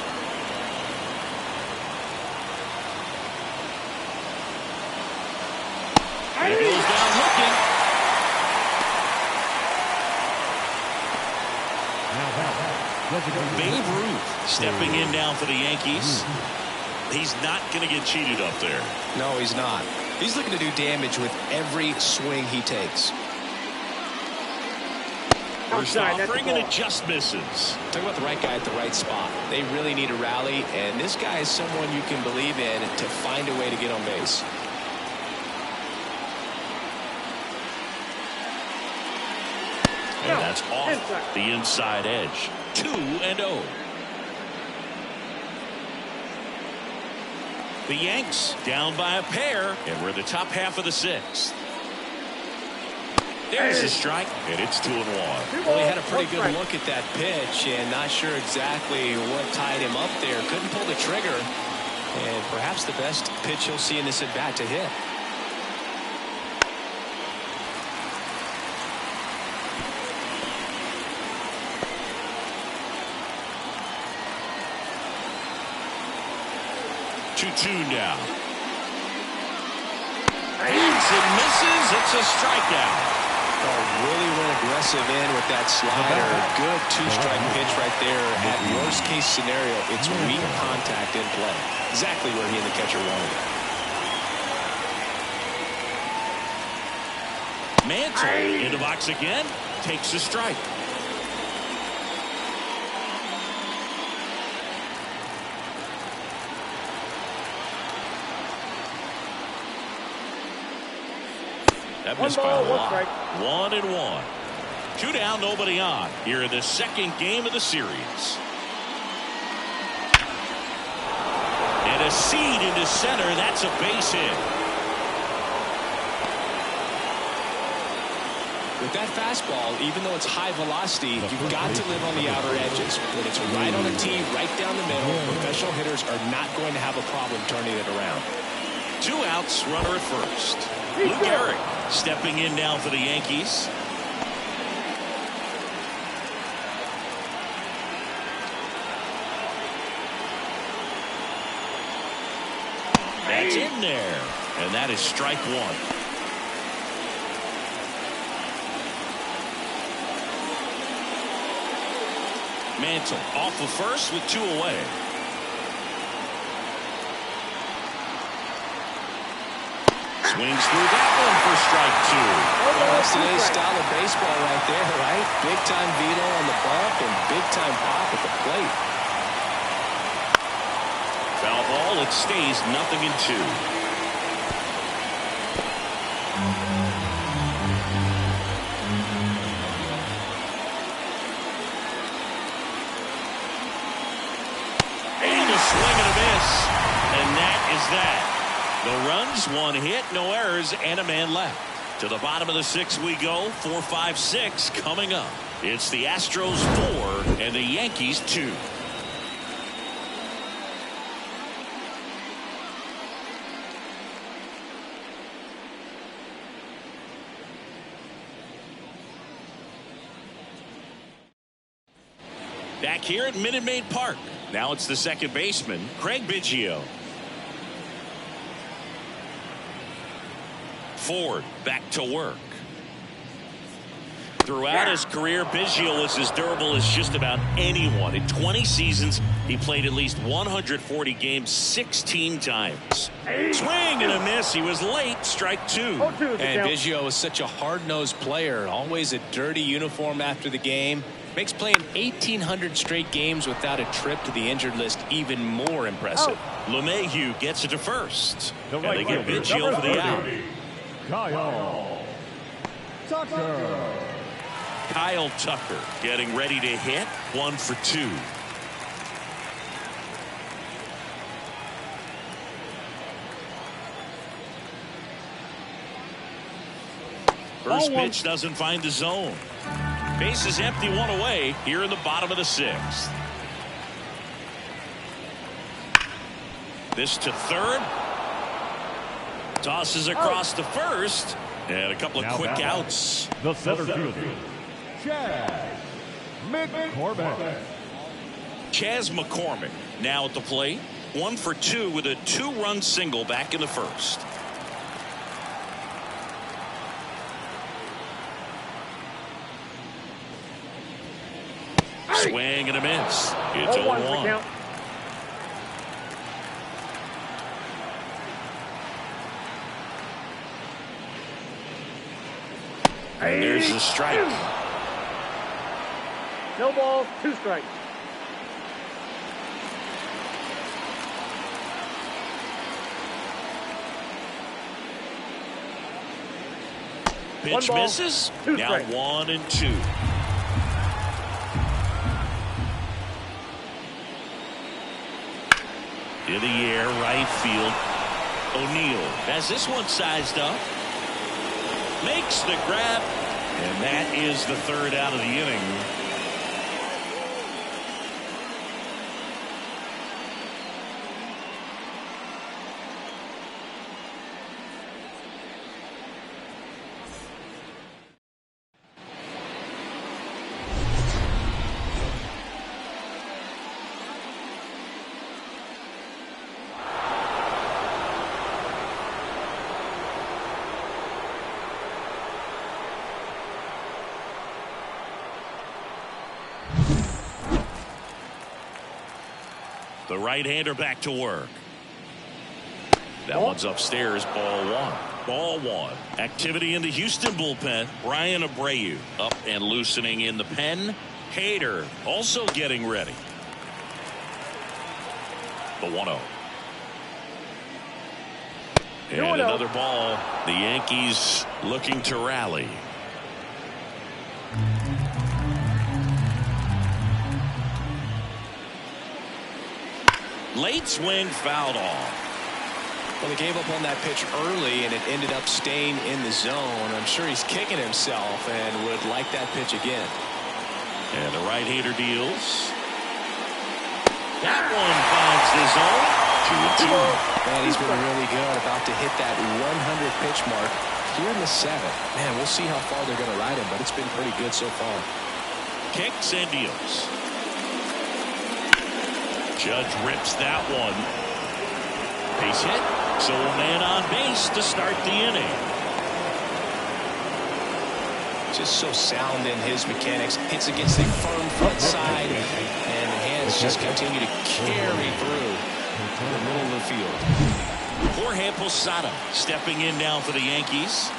And he goes down looking. Babe Ruth stepping in now for the Yankees. He's not going to get cheated up there. No, he's not. He's looking to do damage with every swing he takes. First offering and it just misses. Talk about the right guy at the right spot. They really need a rally, and this guy is someone you can believe in to find a way to get on base. And that's off the inside edge. 2-0. The Yanks down by a pair, and we're in the top half of the 6th. There's a strike, and it's 2-1. Well, he had a pretty good look at that pitch, and not sure exactly what tied him up there. Couldn't pull the trigger, and perhaps the best pitch he'll see in this at-bat to hit. Two now. Aims and misses. It's a strikeout. Really went aggressive in with that slider. Good 2-strike pitch right there. At worst case scenario, it's weak contact in play. Exactly where he and the catcher wanted it. Mantle in the box again. Takes a strike. That missed by a lot. 1-1. 2 down, nobody on. Here in the second game of the series. a seed into center. That's a base hit. With that fastball, even though it's high velocity, you've got to live on the outer edges. When it's right on a tee, right down the middle, professional hitters are not going to have a problem turning it around. 2 outs, runner at first. Lou Gehrig stepping in now for the Yankees. That's in there, and that is strike 1. Mantle off of first with 2 away. Swings through that one for strike 2. Well, that's today's style of baseball right there, right? Big time velo on the bump and big time pop at the plate. Foul ball. It stays 0-2. Swing and a miss, and that is that. The runs, 1 hit, no errors, and a man left. To the bottom of the 6th we go. 4, 5, 6 coming up. It's the Astros 4 and the Yankees 2. Back here at Minute Maid Park. Now it's the second baseman, Craig Biggio. Ford back to work. Throughout his career, Biggio was as durable as just about anyone. In 20 seasons, he played at least 140 games 16 times. Swing and a miss. He was late. Strike 2. And Biggio was such a hard-nosed player. Always a dirty uniform after the game. Makes playing 1,800 straight games without a trip to the injured list even more impressive. LeMahieu gets it to first. The And they get Biggio for the out. Kyle Tucker. Kyle Tucker getting ready to hit. 1 for 2. First pitch doesn't find the zone. Base is empty, 1 away here in the bottom of the 6th. This to third. Tosses across to first. And a couple of quick outs. The center fielder, Chaz McCormick. Chaz McCormick now at the plate. 1 for 2 with a 2-run single back in the first. Swing and a miss. It's 0-1. And there's the strike. No balls, 2 strikes. Pitch misses. Now 1-2. In the air, right field. O'Neill has this one sized up. Makes the grab. And that is the 3rd out of the inning. The right-hander back to work. That one's upstairs. Ball 1. Ball 1. Activity in the Houston bullpen. Brian Abreu up and loosening in the pen. Hader also getting ready. The 1-0. And another ball. The Yankees looking to rally. Late swing fouled off. Well, he gave up on that pitch early, and it ended up staying in the zone. I'm sure he's kicking himself and would like that pitch again. And the right-hander deals. That one finds the zone. 2-2. Man, he's been really good. About to hit that 100 pitch mark here in the 7th. Man, we'll see how far they're going to ride him, but it's been pretty good so far. Kicks and deals. Judge rips that one. Base hit. So a man on base to start the inning. Just so sound in his mechanics. Hits against the firm front side, and the hands just continue to carry through the middle of the field. Jorge Posada stepping in now for the Yankees.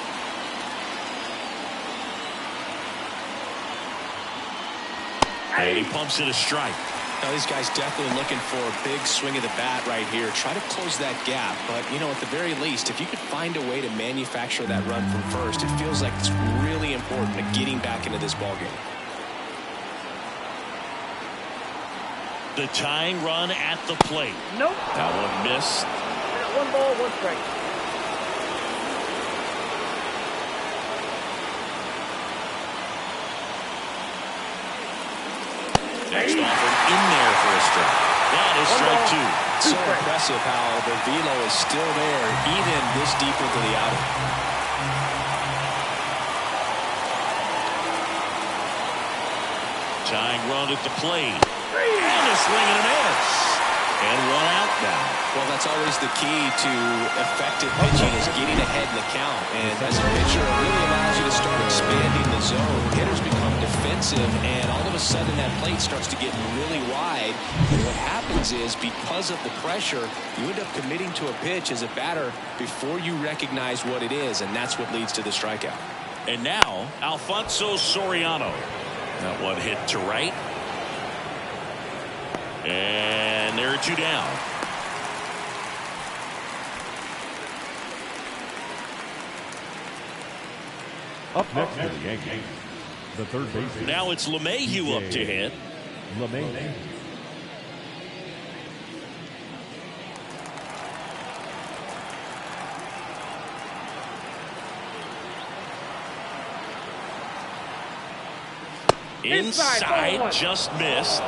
And he pumps it a strike. Now, these guys definitely looking for a big swing of the bat right here. Try to close that gap. But, you know, at the very least, if you could find a way to manufacture that run from first, it feels like it's really important to getting back into this ballgame. The tying run at the plate. Nope. That one missed. 1 ball, 1 strike. Next offer in there for a strike. That is strike 2. So impressive how the velo is still there even this deep into the outing. Tying run at the plate. And a swing and a miss. And 1 out now. Well, that's always the key to effective pitching is getting ahead in the count. And as a pitcher, it really allows you to start expanding the zone. Hitters become defensive, and all of a sudden that plate starts to get really wide. And what happens is, because of the pressure, you end up committing to a pitch as a batter before you recognize what it is, and that's what leads to the strikeout. And now, Alfonso Soriano. That one hit to right. And there are 2 down. Up next for the Yankees, the third baseman. Now it's LeMahieu up to hit. LeMahieu. Inside, just missed.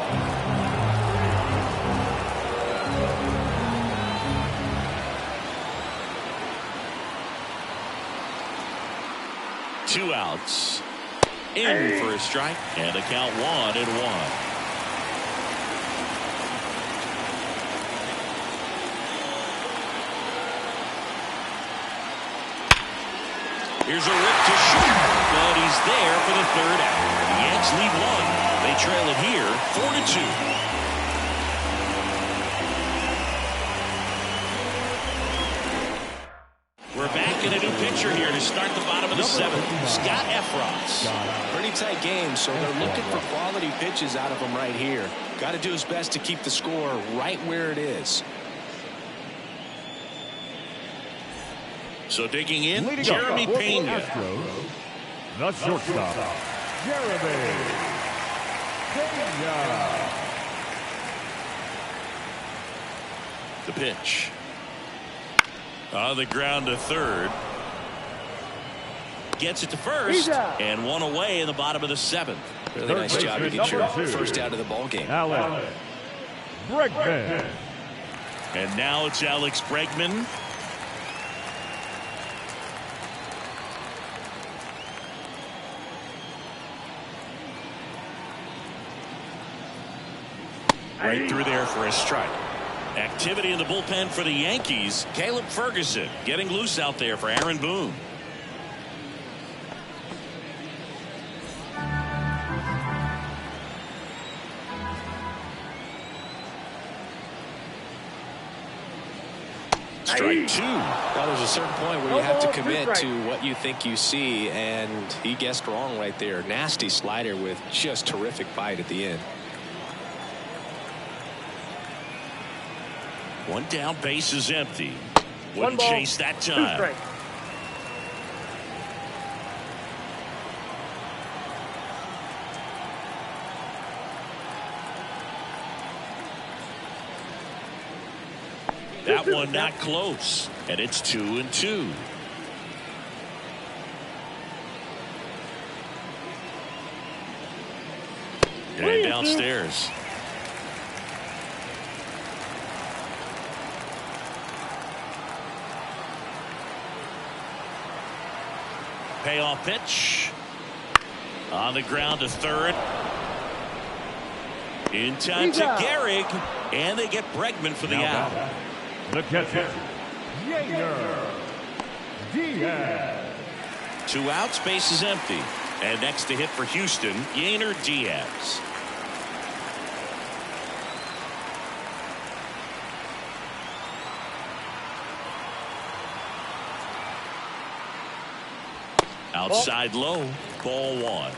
Two outs. In for a strike. And a count 1-1. Here's a rip to short. But he's there for the 3rd out. The Yanks lead 1. They trail it here 4-2. We're back in a new pitcher here to start the bottom of the 7th. Scott Efros. Pretty tight game, so they're looking for quality pitches out of him right here. Got to do his best to keep the score right where it is. So digging in, Jeremy Pena. Astros, the shortstop, Jeremy Pena. The pitch. On the ground to 3rd. Gets it to 1st. And 1 away in the bottom of the 7th. Really nice job to get your first out of the ball game. Alex Bregman. And now it's Alex Bregman. Right through there for a strike. Activity in the bullpen for the Yankees. Caleb Ferguson getting loose out there for Aaron Boone. Strike 2. Well, there's a certain point where you have to commit to what you think you see, and he guessed wrong right there. Nasty slider with just terrific bite at the end. 1 down, base is empty. Wouldn't chase that time. That one not close, and it's 2-2. And downstairs. Payoff pitch. On the ground to third. In time to Gehrig. And they get Bregman for the out. The catcher, Yainer Diaz. 2 outs, base is empty. And next to hit for Houston, Yainer Diaz. Outside low, ball 1.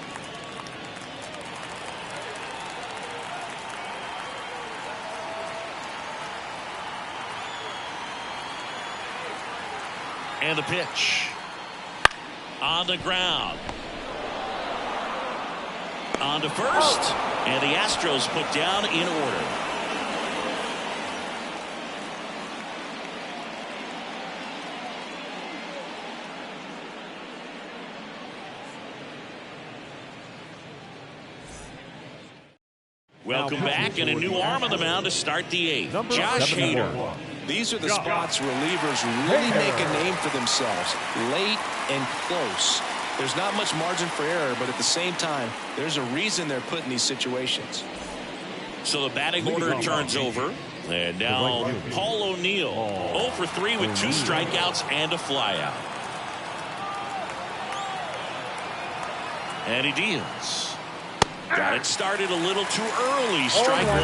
And the pitch. On the ground. On to first. And the Astros put down in order. Welcome back, and a new arm on the mound to start the 8th. Josh Hader. These are the spots relievers really make a name for themselves. Late and close. There's not much margin for error, but at the same time, there's a reason they're put in these situations. So the batting order turns over. And now Paul O'Neill, 0 for 3 with 2 strikeouts and a flyout. And he deals. Got it started a little too early. Strike 1.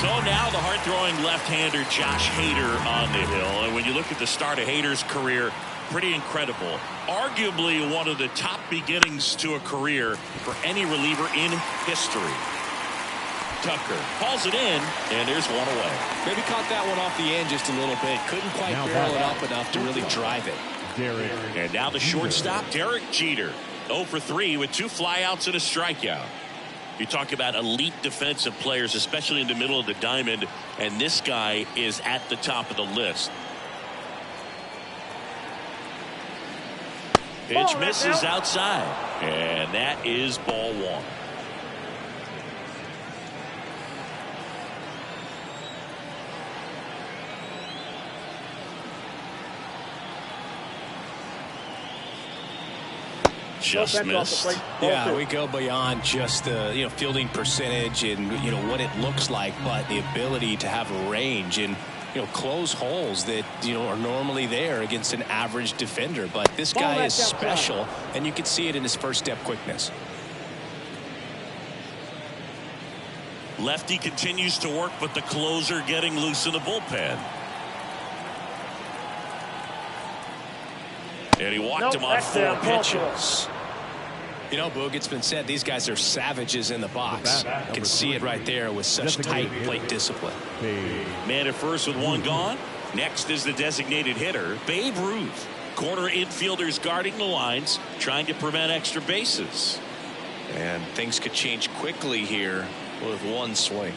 So now the hard-throwing left-hander Josh Hader on the hill. And when you look at the start of Hader's career, pretty incredible. Arguably one of the top beginnings to a career for any reliever in history. Tucker hauls it in, and there's one away. Maybe caught that one off the end just a little bit. Couldn't quite barrel it up enough to really drive it. And now the shortstop, Derek Jeter. 0 for 3 with 2 flyouts and a strikeout. You talk about elite defensive players, especially in the middle of the diamond, and this guy is at the top of the list. Pitch misses outside, and that is ball 1. Just missed. Yeah, we go beyond just the fielding percentage and what it looks like, but the ability to have a range and close holes that are normally there against an average defender. But this guy is special, and you can see it in his first step quickness. Lefty continues to work, but the closer getting loose in the bullpen. And he walked him on 4 pitches. Boog, it's been said these guys are savages in the box. You can see it right there with such tight plate discipline. Man at first with 1 gone. Next is the designated hitter, Babe Ruth. Corner infielders guarding the lines, trying to prevent extra bases. And things could change quickly here with 1 swing.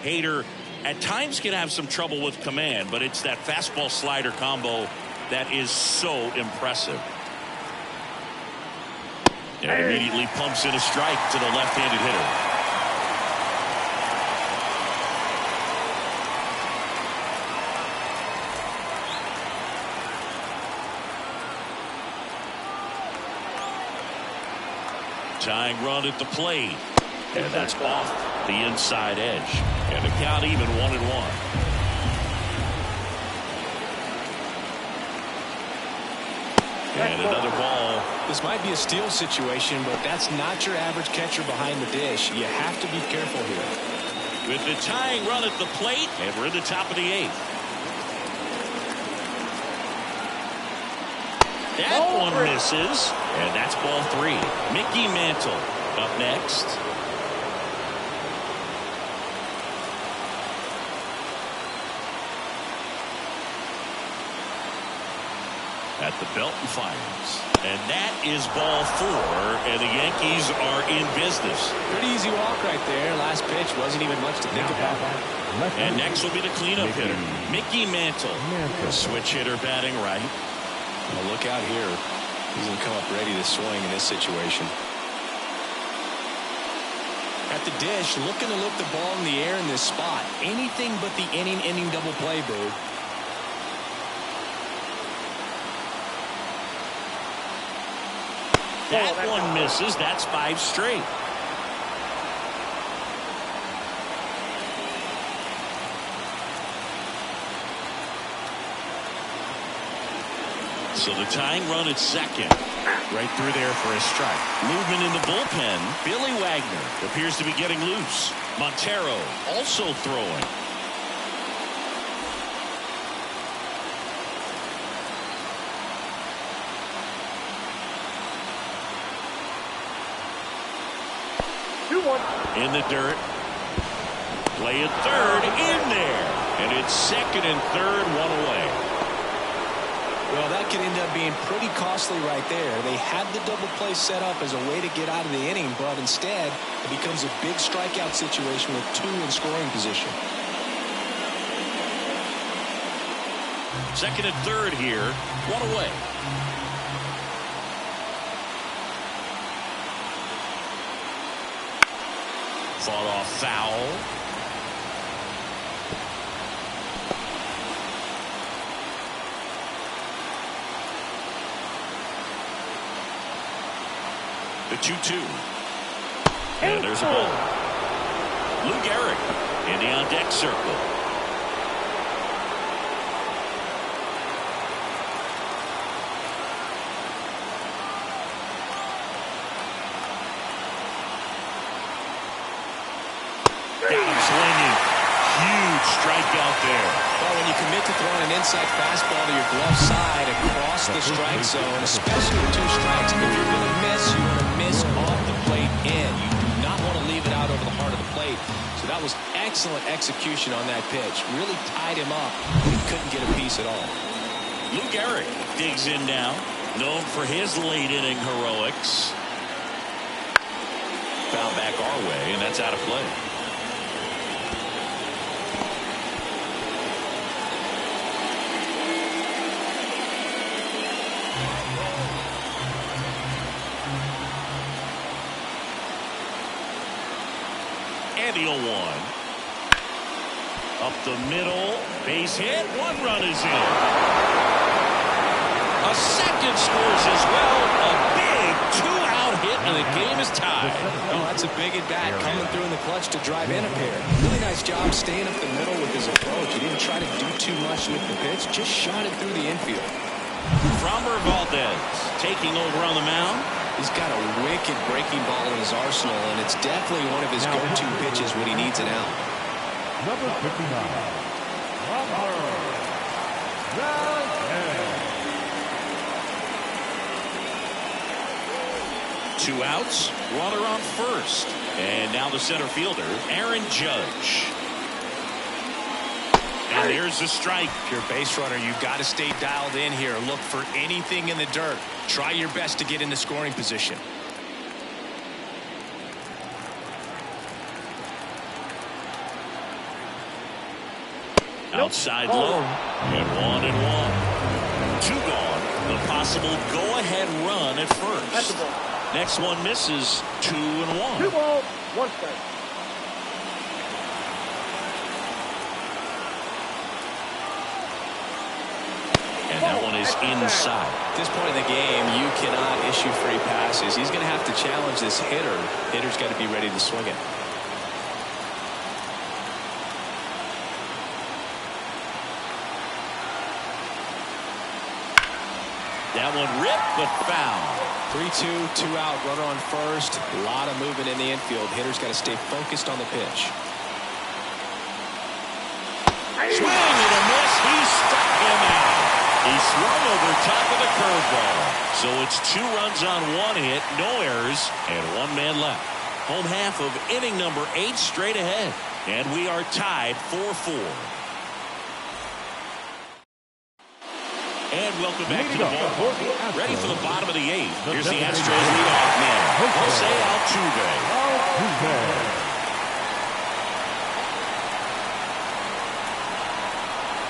Hader at times can have some trouble with command, but it's that fastball slider combo that is so impressive. And immediately pumps in a strike to the left-handed hitter. Tying run at the plate. And that's off the inside edge. And the count even 1-1. And another ball. This might be a steal situation, but that's not your average catcher behind the dish. You have to be careful here. With the tying run at the plate, and we're in the top of the 8th. That one misses, and that's ball 3. Mickey Mantle up next. at the belt and fires. And that is ball 4, and the Yankees are in business. Pretty easy walk right there. Last pitch wasn't even much to think about. And next will be the cleanup hitter, Mickey Mantle. Switch hitter batting right. Well, look out here. He's going to come up ready to swing in this situation. At the dish, looking to lift the ball in the air in this spot. Anything but the inning double play, Boo. That one misses. That's 5 straight. So the tying run at second. Right through there for a strike. Movement in the bullpen. Billy Wagner appears to be getting loose. Montero also throwing. In the dirt. Play at third. In there. And it's second and third. One away. Well, that could end up being pretty costly right there. They had the double play set up as a way to get out of the inning, but instead it becomes a big strikeout situation with 2 in scoring position. Second and third here. One away. Fought off foul. The 2-2. And there's a ball. Lou Gehrig in the on-deck circle. Got him swinging. Huge strikeout there. Well, when you commit to throwing an inside fastball to your glove side across the strike zone, especially with 2 strikes, if you're going to miss, you want to miss off the plate in. You do not want to leave it out over the heart of the plate. So that was excellent execution on that pitch. Really tied him up. He couldn't get a piece at all. Lou Gehrig digs in now. Known for his late inning heroics. Foul back our way, and that's out of play. And the 0-1. Up the middle. Base hit. 1 run is in. A second scores as well. A big 2-out hit, and the game is tied. Oh, that's a big at-bat coming through in the clutch to drive in a pair. Really nice job staying up the middle with his approach. He didn't try to do too much with the pitch. Just shot it through the infield. Framber Valdez taking over on the mound. He's got a wicked breaking ball in his arsenal, and it's definitely one of his go-to pitches when he needs an out. Number 59. Two outs, runner on first. And now the center fielder, Aaron Judge. And there's the strike. If you're a base runner, you've got to stay dialed in here. Look for anything in the dirt. Try your best to get in the scoring position. Outside low. And 1-1. 2 gone. The possible go-ahead run at first. Next one misses. 2-1. 2 balls, 1 strike. And that one is inside. At this point in the game, you cannot issue free passes. He's going to have to challenge this hitter. Hitter's got to be ready to swing it. That one ripped, but foul. 3-2, 2 out, runner on first. A lot of movement in the infield. Hitter's got to stay focused on the pitch. Swing and a miss. He struck him out. He swung over top of the curveball. So it's 2 runs on 1 hit, no errors, and 1 man left. Home half of inning number 8 straight ahead. And we are tied 4-4. And welcome back to the ball. Ready for the bottom of the 8th. Here's the Astros leadoff man, Jose Altuve.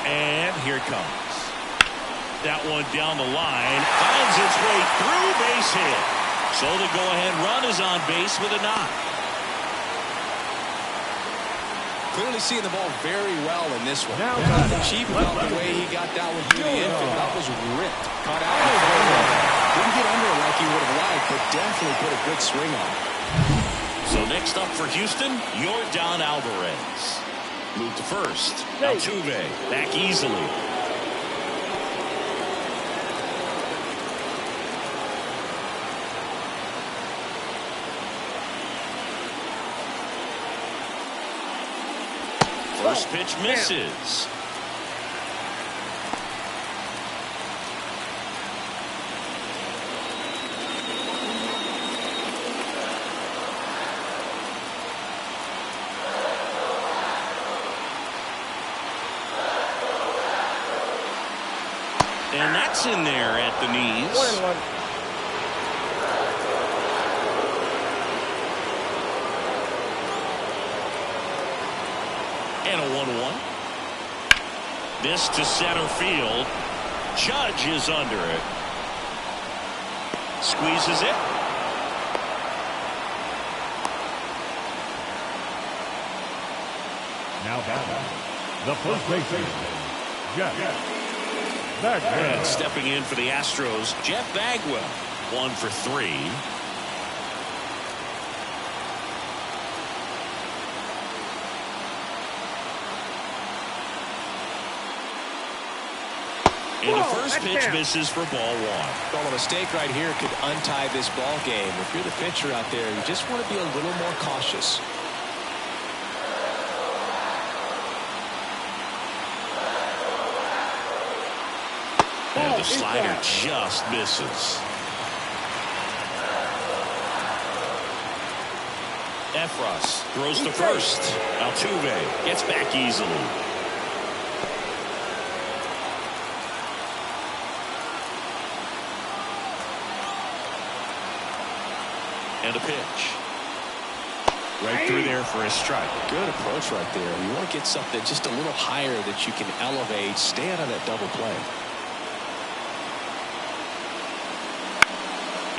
And here it comes. That one down the line. Finds its way through, base hit. So the go-ahead run is on base with a knock. Clearly seeing the ball very well in this one. Now, cheap about the way he got that one through the infield. That was ripped. Caught out. Didn't get under it like he would have liked, but definitely put a good swing on it. So next up for Houston, Yordan Alvarez. Move to first. Altuve back easily. First pitch misses. And that's in there at the knees. 1-1. And a 1-1. This to center field. Judge is under it. Squeezes it. Now batting, the first baseman, Jeff Bagwell. And stepping in for the Astros, Jeff Bagwell. 1 for 3. And the first pitch misses for ball 1. Well, a mistake right here could untie this ball game. If you're the pitcher out there, you just want to be a little more cautious. And the slider just misses. Efros throws to first. Altuve gets back easily. And a pitch. Right through there for a strike. Good approach right there. You want to get something just a little higher that you can elevate. Stay out of that double play.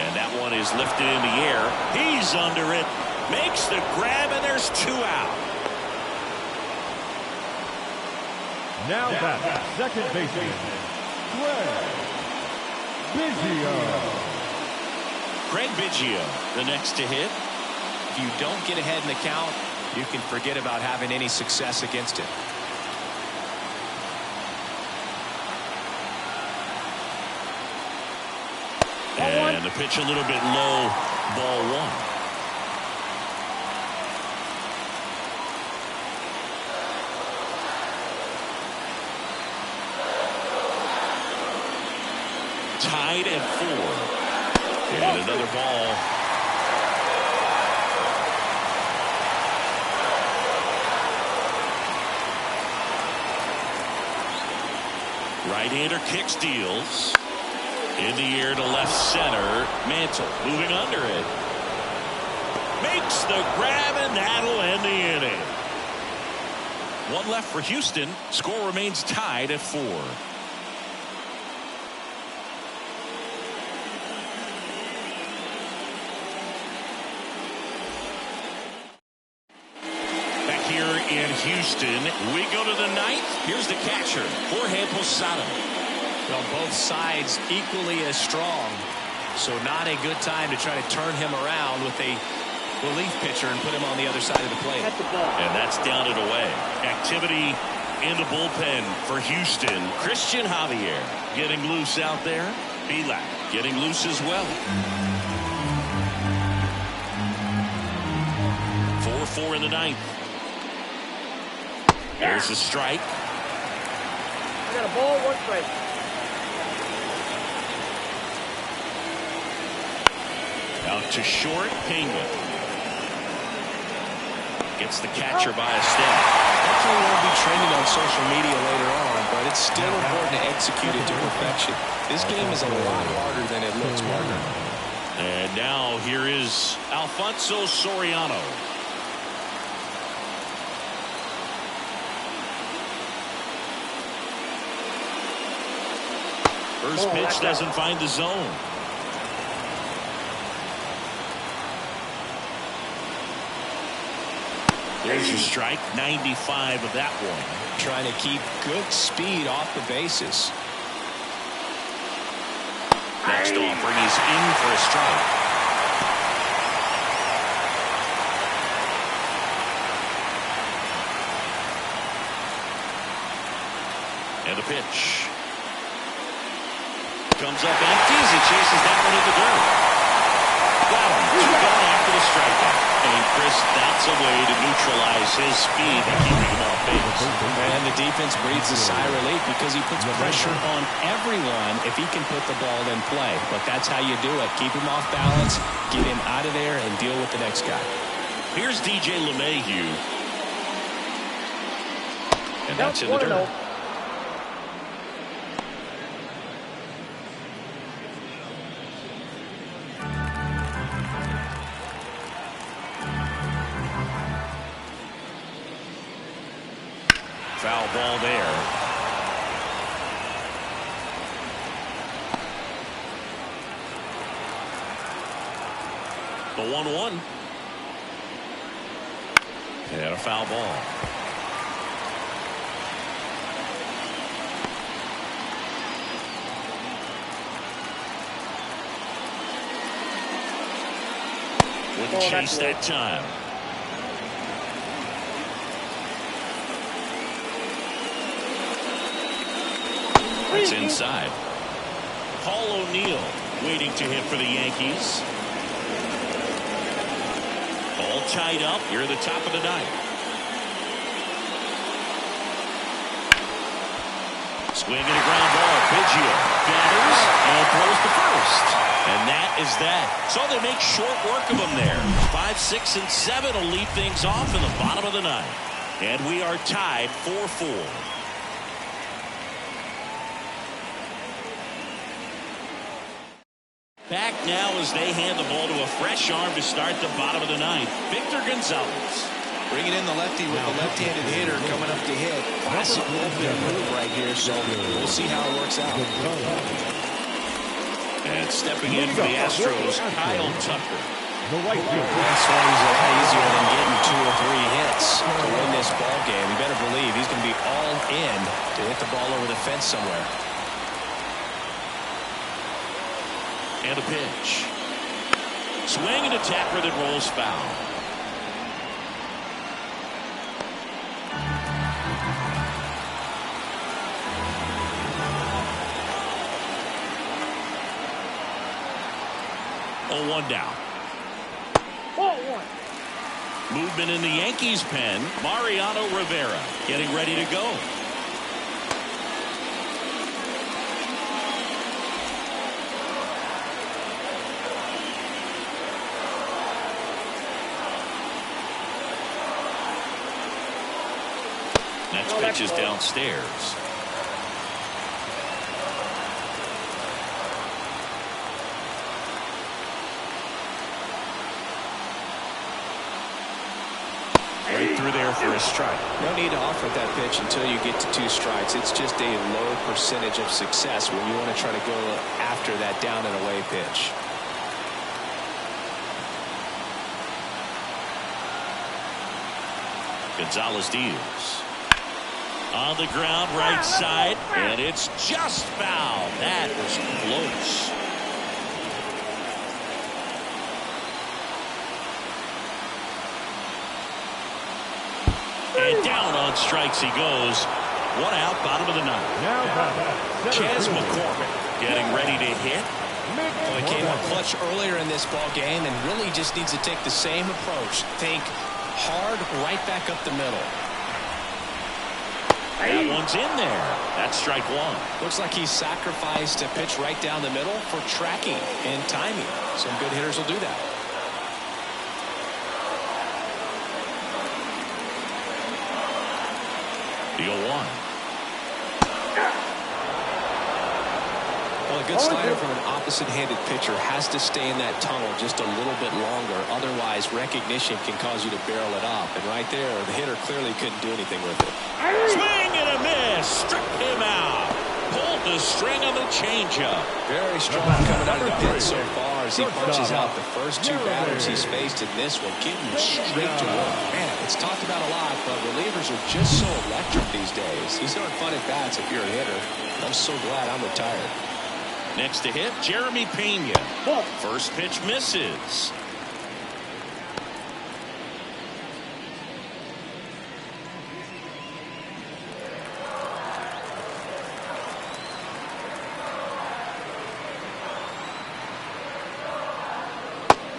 And that one is lifted in the air. He's under it. Makes the grab, and there's 2 out. Now that second baseman, Craig Biggio, the next to hit. If you don't get ahead in the count, you can forget about having any success against it. And the pitch a little bit low, ball 1. Tied at 4. And another ball. Right-hander kick steals. In the air to left center. Mantle moving under it. Makes the grab, and that'll end the inning. 1 left for Houston. Score remains tied at 4. Back here in Houston, we go to the 9th. Here's the catcher, Jorge Posada. Well, both sides equally as strong, so not a good time to try to turn him around with a relief pitcher and put him on the other side of the plate. And that's down and away. Activity in the bullpen for Houston. Christian Javier getting loose out there. Belak getting loose as well. 4-4 in the 9th. There's a strike. I got a ball, 1 strike. Out to short, Pena. Gets the catcher by a step. Definitely won't be trending on social media later on, but it's still important to execute it to perfection. This game is a lot harder than it looks, Martin. And now here is Alfonso Soriano. First pitch doesn't find the zone. There's your strike, 95 of that one. Trying to keep good speed off the bases. Next offering, he's in for a strike. And a pitch. Comes up empty as he chases that one in the dirt. Got him. 2 gone after the strikeout. And Chris, that's a way to neutralize his speed and keeping him off base. And the defense breathes a sigh of relief because he puts pressure on everyone if he can put the ball in play. But that's how you do it. Keep him off balance, get him out of there, and deal with the next guy. Here's DJ LeMahieu. And that's in the dirt. Foul ball there. The 1-1. And a foul ball. Wouldn't chase that time. That's inside. Paul O'Neill waiting to hit for the Yankees. All tied up here at the top of the ninth. Swing and a ground ball. Biggio gathers and throws to first. And that is that. So they make short work of them there. 5, 6, and 7 will lead things off in the bottom of the ninth. And we are tied 4-4. Back now as they hand the ball to a fresh arm to start the bottom of the ninth. Victor Gonzalez. Bringing in the lefty with the left-handed hitter coming up to hit. Classic open move right here, so we'll see how it works out. And stepping in for the Astros, Kyle Tucker. This one's a lot easier than getting 2 or 3 hits to win this ball game. You better believe he's going to be all in to hit the ball over the fence somewhere. And a pitch. Swing and a tapper that rolls foul. Oh, 1 down. Movement in the Yankees pen. Mariano Rivera getting ready to go. Next pitch is downstairs. Right through there for a strike. No need to offer that pitch until you get to 2 strikes. It's just a low percentage of success when you want to try to go after that down and away pitch. Gonzalez deals. On the ground, right side, and it's just foul. That was close. And down on strikes he goes. 1 out, bottom of the ninth. Chas McCormick getting ready to hit. Well, he came up clutch earlier in this ball game and really just needs to take the same approach. Think hard right back up the middle. That one's in there. That's strike 1. Looks like he sacrificed a pitch right down the middle for tracking and timing. Some good hitters will do that. good slider from an opposite-handed pitcher has to stay in that tunnel just a little bit longer. Otherwise, recognition can cause you to barrel it up. And right there, the hitter clearly couldn't do anything with it. Swing and a miss. Struck him out. Pulled the string on the changeup. Very strong coming out of the pen so far as he punches out the first two batters he's faced in this one, getting straight to work. Man, it's talked about a lot, but relievers are just so electric these days. These aren't fun at bats if you're a hitter. I'm so glad I'm retired. Next to hit, Jeremy Pena. First pitch misses.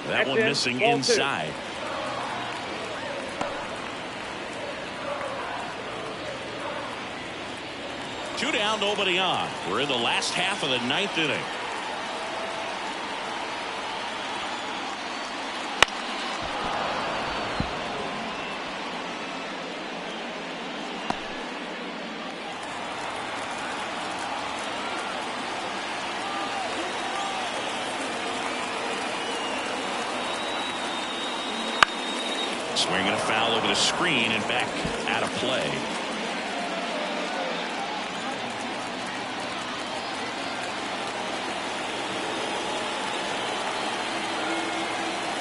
That one missing inside. Two down, nobody on. We're in the last half of the ninth inning. Swinging a foul over the screen and back out of play.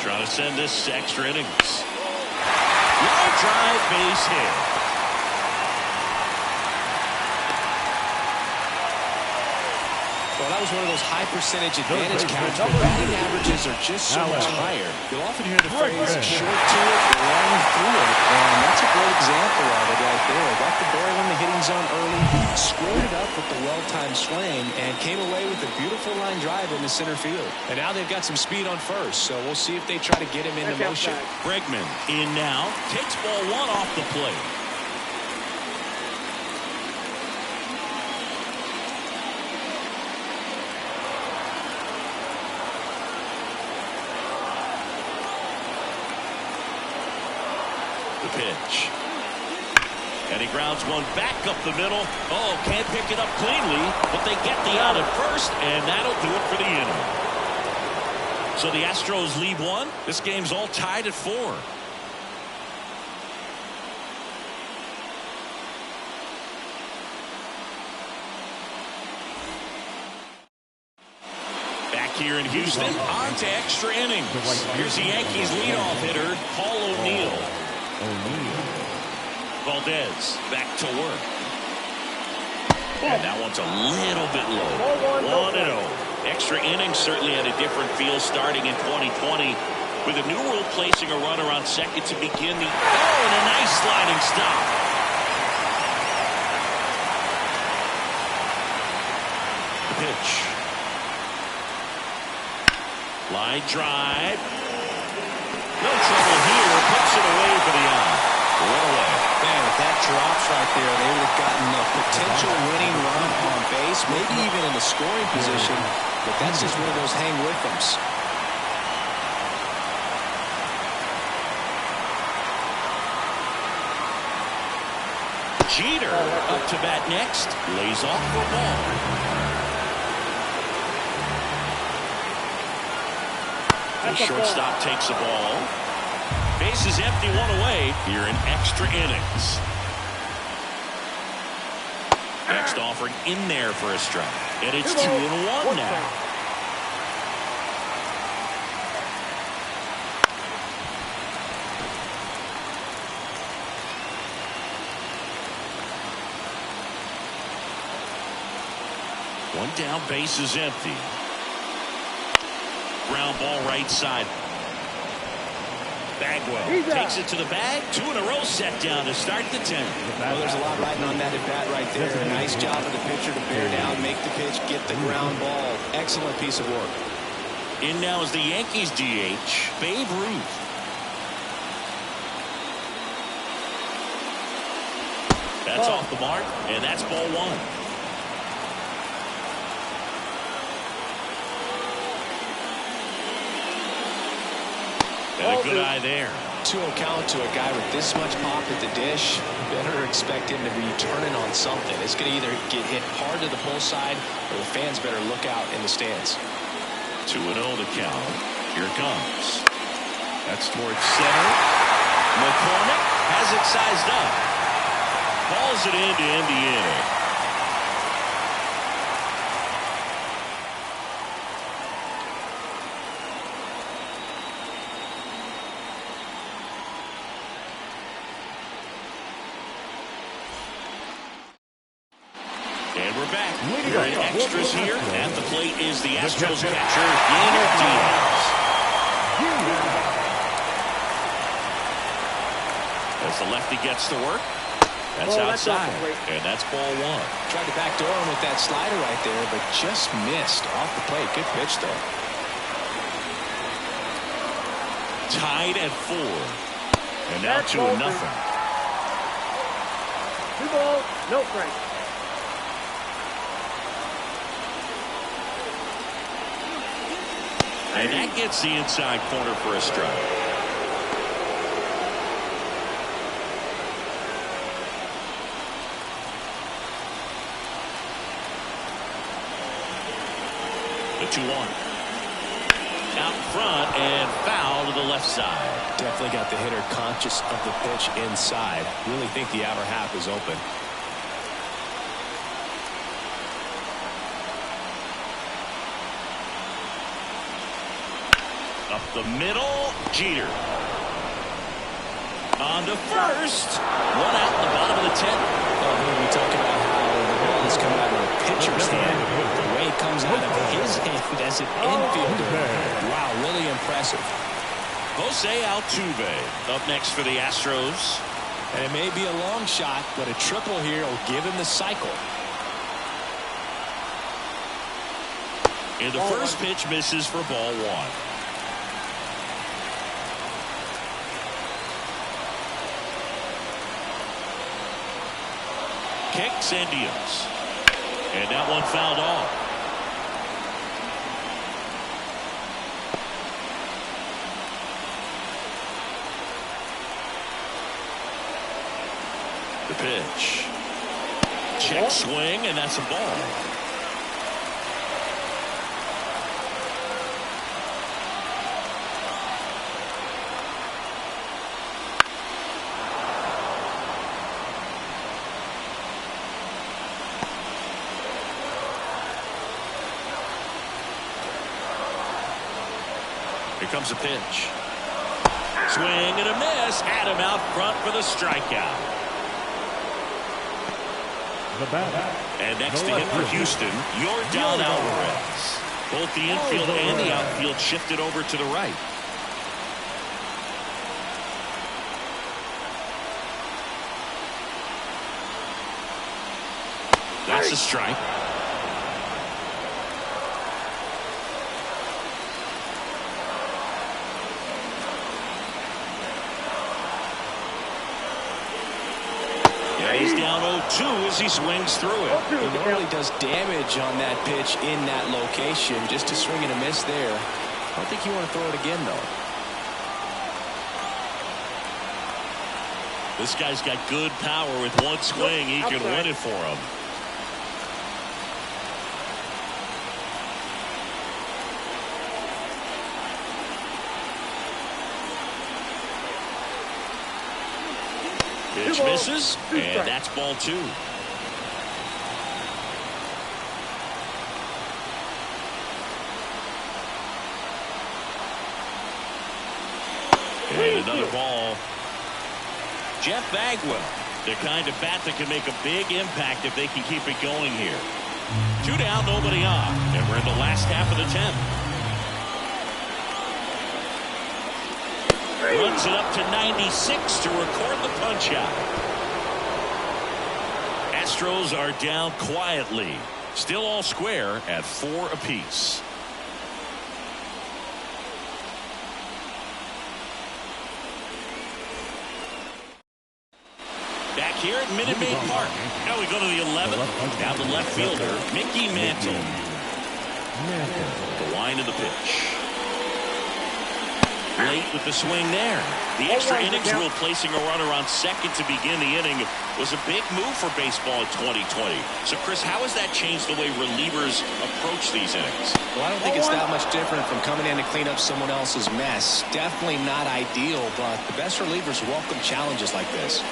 Trying to send this to extra innings. Line drive, base hit. Well, that was one of those high percentage advantage counts, but batting averages are just so much higher. You'll often hear the phrase short to it, long through it, and that's a great example of it right there. Got the barrel in the hitting zone early, squared it up with the well-timed swing, and came away with a beautiful line drive into center field. And now they've got some speed on first, so we'll see if they try to get him into motion. Bregman in now, takes ball one off the plate. Pitch. And he grounds one back up the middle. Oh, can't pick it up cleanly, but they get the out at first, and that'll do it for the inning. So the Astros lead one. This game's all tied at 4. Back here in Houston, on to extra innings. Here's the Yankees leadoff hitter, Paul O'Neill. Valdez back to work. And that one's a little bit low. 1-0. Extra innings certainly had a different feel starting in 2020 with a new rule placing a runner on second to begin the. Oh, and a nice sliding stop. The pitch. Line drive. No trouble here. Puts it away for the out. One away. Man, if that drops right there, they would have gotten a potential winning run on base, maybe even in the scoring position, but that's just one of those hang with thems. Jeter up to bat next. Lays off for ball. The shortstop takes the ball. Base is empty, one away here in extra innings. Next offering in there for a strike. And it's 2-1 now. One down, base is empty. Ground ball right side. Bagwell takes it to the bag. 2 in a row set down to start the 10th. Well, there's a lot riding on that at bat right there. A nice job of the pitcher to bear down, make the pitch, get the ground ball. Excellent piece of work. In now is the Yankees DH, Babe Ruth. That's off the mark, and that's ball 1. And a good eye there. 2-0 count to a guy with this much pop at the dish. Better expect him to be turning on something. It's going to either get hit hard to the pull side, or the fans better look out in the stands. 2-0 the count. Here it comes. That's towards center. McCormick has it sized up. Balls it in to end the inning. And we're back. We're in extras here. At the plate is the Astros catcher, Yainer Diaz. As the lefty gets to work, that's outside. And that's ball one. Tried to backdoor him with that slider right there, but just missed off the plate. Good pitch, though. Tied at 4. And now 2-0. 2 balls, no strikes. And that gets the inside corner for a strike. The 2-1. Out front and foul to the left side. Definitely got the hitter conscious of the pitch inside. Really think the outer half is open. Up the middle, Jeter. On to first. 1 out in the bottom of the 10th. Well, here we talk about how the ball has come out of a pitcher's hand. The way it comes out of his hand as an infielder. Wow, really impressive. Jose Altuve up next for the Astros. And it may be a long shot, but a triple here will give him the cycle. And the first pitch misses for ball 1. Kicks and deals. And that one fouled off. The pitch. Check swing, and that's a ball. Here comes a pitch. Swing and a miss. Adam out front for the strikeout. And next to hit for Houston, Yordan Alvarez. Both the infield and the outfield shifted over to the right. That's a strike. He's down 0-2 as he swings through it. He normally does damage on that pitch in that location. Just a swing and a miss there. I don't think you want to throw it again, though. This guy's got good power. With one swing, he can win it for him. Pitch misses, and that's ball 2. And another ball. Jeff Bagwell, the kind of bat that can make a big impact if they can keep it going here. 2 down, nobody on, and we're in the last half of the 10th. Runs it up to 96 to record the punch-out. Astros are down quietly. Still all square at 4 apiece. Back here at Minute Maid Park. Now we go to the 11th. Now the left fielder, Mickey Mantle. The line of the pitch. late with the swing there. The extra innings rule placing a runner on second to begin the inning was a big move for baseball in 2020. So, Chris, how has that changed the way relievers approach these innings? Well, I don't think it's that much different from coming in to clean up someone else's mess. Definitely not ideal, but the best relievers welcome challenges like this.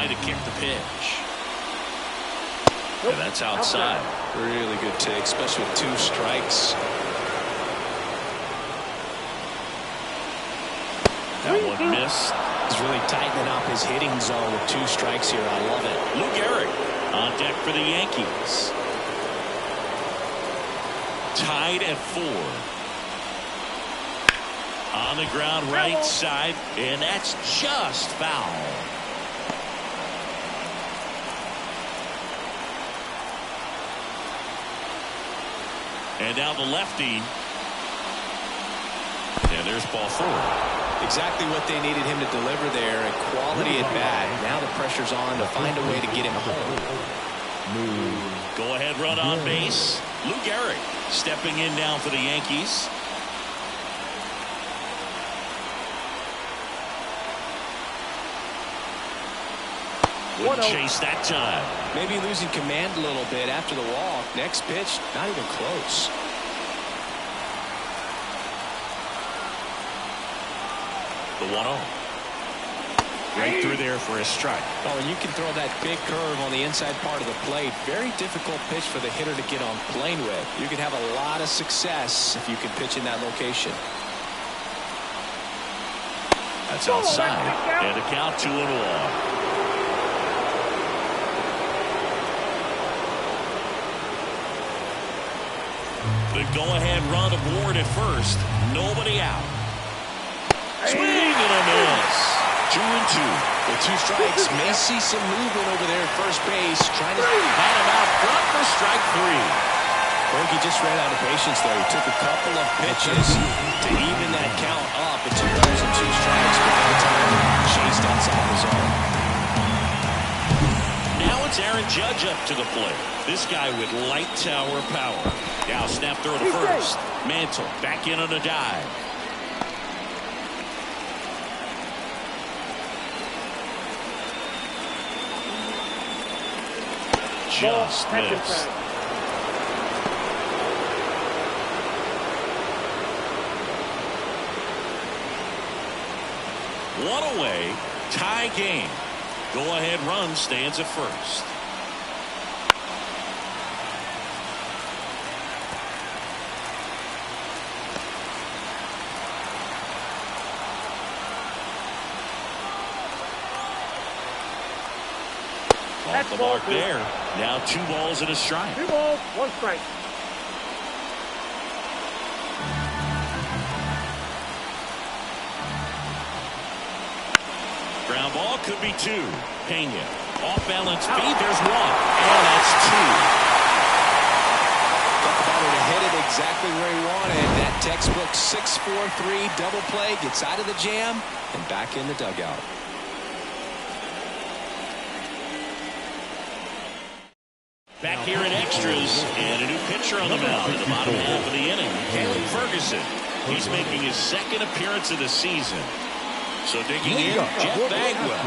To kick the pitch. And that's outside. Really good take, especially with 2 strikes. That one missed. He's really tightening up his hitting zone with 2 strikes here. I love it. Lou Gehrig on deck for the Yankees. Tied at 4. On the ground right side, and that's just foul. And now the lefty. And there's ball 4. Exactly what they needed him to deliver there. A quality at bat. Now the pressure's on to find a way to get him home. Go ahead run on base. Lou Gehrig stepping in now for the Yankees. Wouldn't chase that time. Maybe losing command a little bit after the walk. Next pitch, not even close. The 1-0. Right through there for a strike. Oh, and you can throw that big curve on the inside part of the plate. Very difficult pitch for the hitter to get on plane with. You could have a lot of success if you can pitch in that location. That's outside. And a count 2-1. The go-ahead run aboard at first. Nobody out. Swing and a miss. 2-2. With 2 strikes, may see some movement over there at first base. Trying to bat him out front for strike 3. Bogey just ran out of patience there. He took a couple of pitches to even that count up. It's 2 balls and 2 strikes. But by the time chased outside the zone. Now it's Aaron Judge up to the plate. This guy with light tower power. Now snap throw to first. Mantle back in on a dive. Just missed. One away. Tie game. Go ahead run stands at first. Off the mark there. Now 2 balls and a strike. 2 balls, 1 strike. Ground ball could be 2. Pena off balance feed. There's 1. And that's 2. Got the batter to hit it exactly where he wanted. That textbook 6-4-3 double play gets out of the jam and back in the dugout. Back here in extras, and a new pitcher on the mound in the bottom half of the inning. Caleb Ferguson. He's making his 2nd appearance of the season. So digging in, Jeff Bagwell.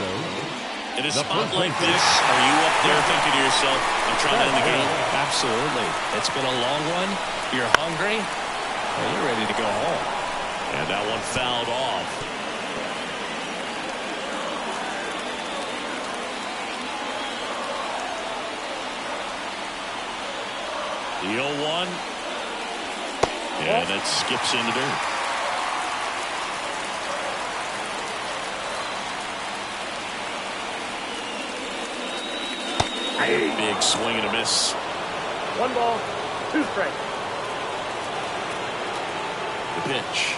In a spot like this, are you up there thinking to yourself, I'm trying to end the game? Absolutely. It's been a long one. You're hungry. And you're ready to go home. And that one fouled off. The 0-1. And that skips in the dirt. Big swing and a miss. 1 ball, 2 strikes. The pitch.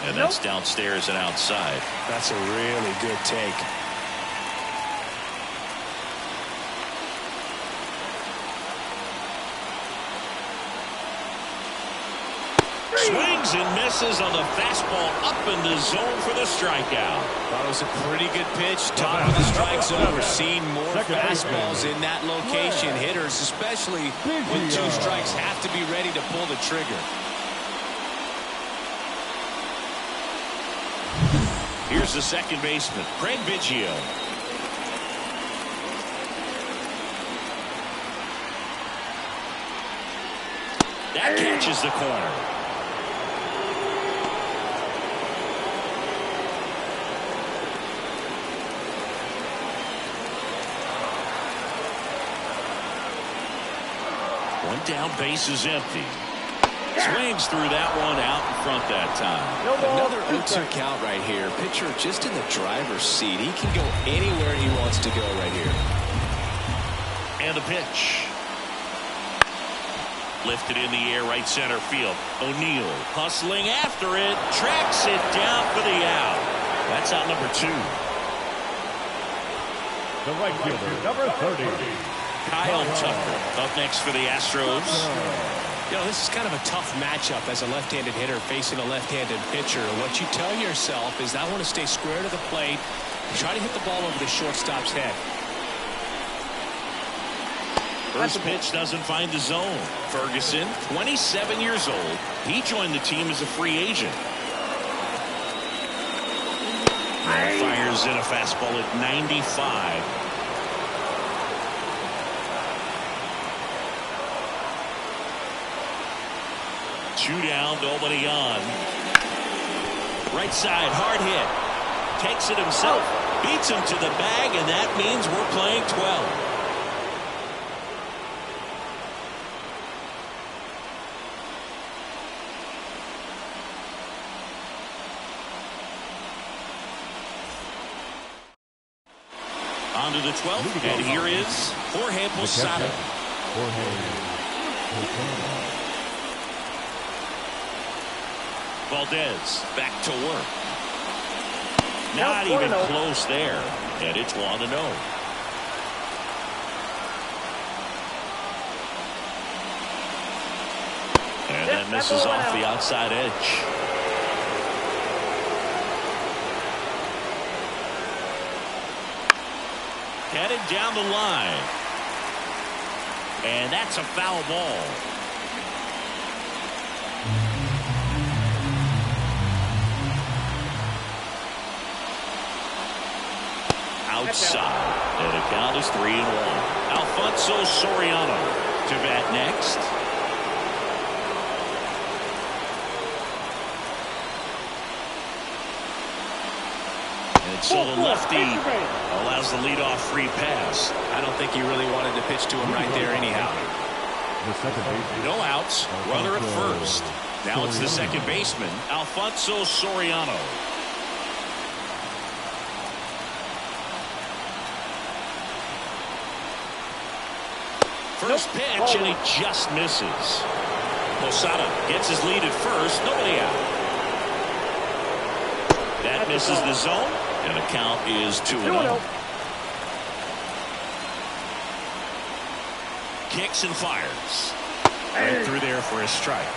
And that's downstairs and outside. That's a really good take. Swings and misses on the fastball up in the zone for the strikeout. That was a pretty good pitch. Top of the strike zone. We're seeing more fastballs in that location. Hitters, especially with 2 strikes, have to be ready to pull the trigger. Here's the second baseman, Craig Biggio. That catches the corner. One down, base is empty. Swings through that one out in front that time. Another 0-2 count right here. Pitcher just in the driver's seat. He can go anywhere he wants to go right here. And the pitch. Lifted in the air, right center field. O'Neill hustling after it. Tracks it down for the out. That's out number 2. The right fielder, number 30. Kyle Tucker up next for the Astros. You know, this is kind of a tough matchup as a left-handed hitter facing a left-handed pitcher. What you tell yourself is, I want to stay square to the plate, try to hit the ball over the shortstop's head. First pitch doesn't find the zone. Ferguson, 27 years old. He joined the team as a free agent. And fires in a fastball at 95. Two down, nobody on. Right side, hard hit. Takes it himself, beats him to the bag, and that means we're playing 12. On to the 12th, and here is Jorge Posada. Valdez back to work. Not even close there, and it's 1-0. And then misses off the outside edge. Headed down the line. And that's a foul ball. Outside. And the count is 3-1. Alfonso Soriano to bat next. And so the lefty allows the leadoff free pass. I don't think he really wanted to pitch to him right there anyhow. No outs. Runner at first. Now it's the second baseman, Alfonso Soriano. First pitch, and he just misses. Posada gets his lead at first. Nobody out. That misses the zone, and the count is 2-0. Kicks and fires. Right through there for a strike.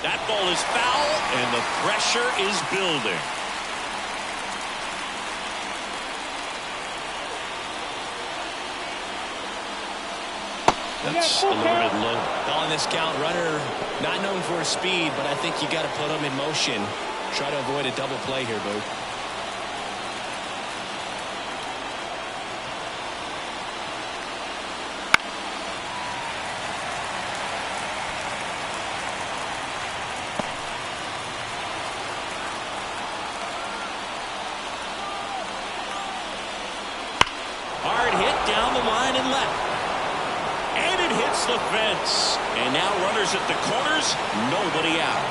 That ball is foul, and the pressure is building. That's a little bit low. On this count, runner not known for his speed, but I think you got to put him in motion. Try to avoid a double play here, Boo. Hard hit down the line and left. And it hits the fence. And now runners at the corners, nobody out.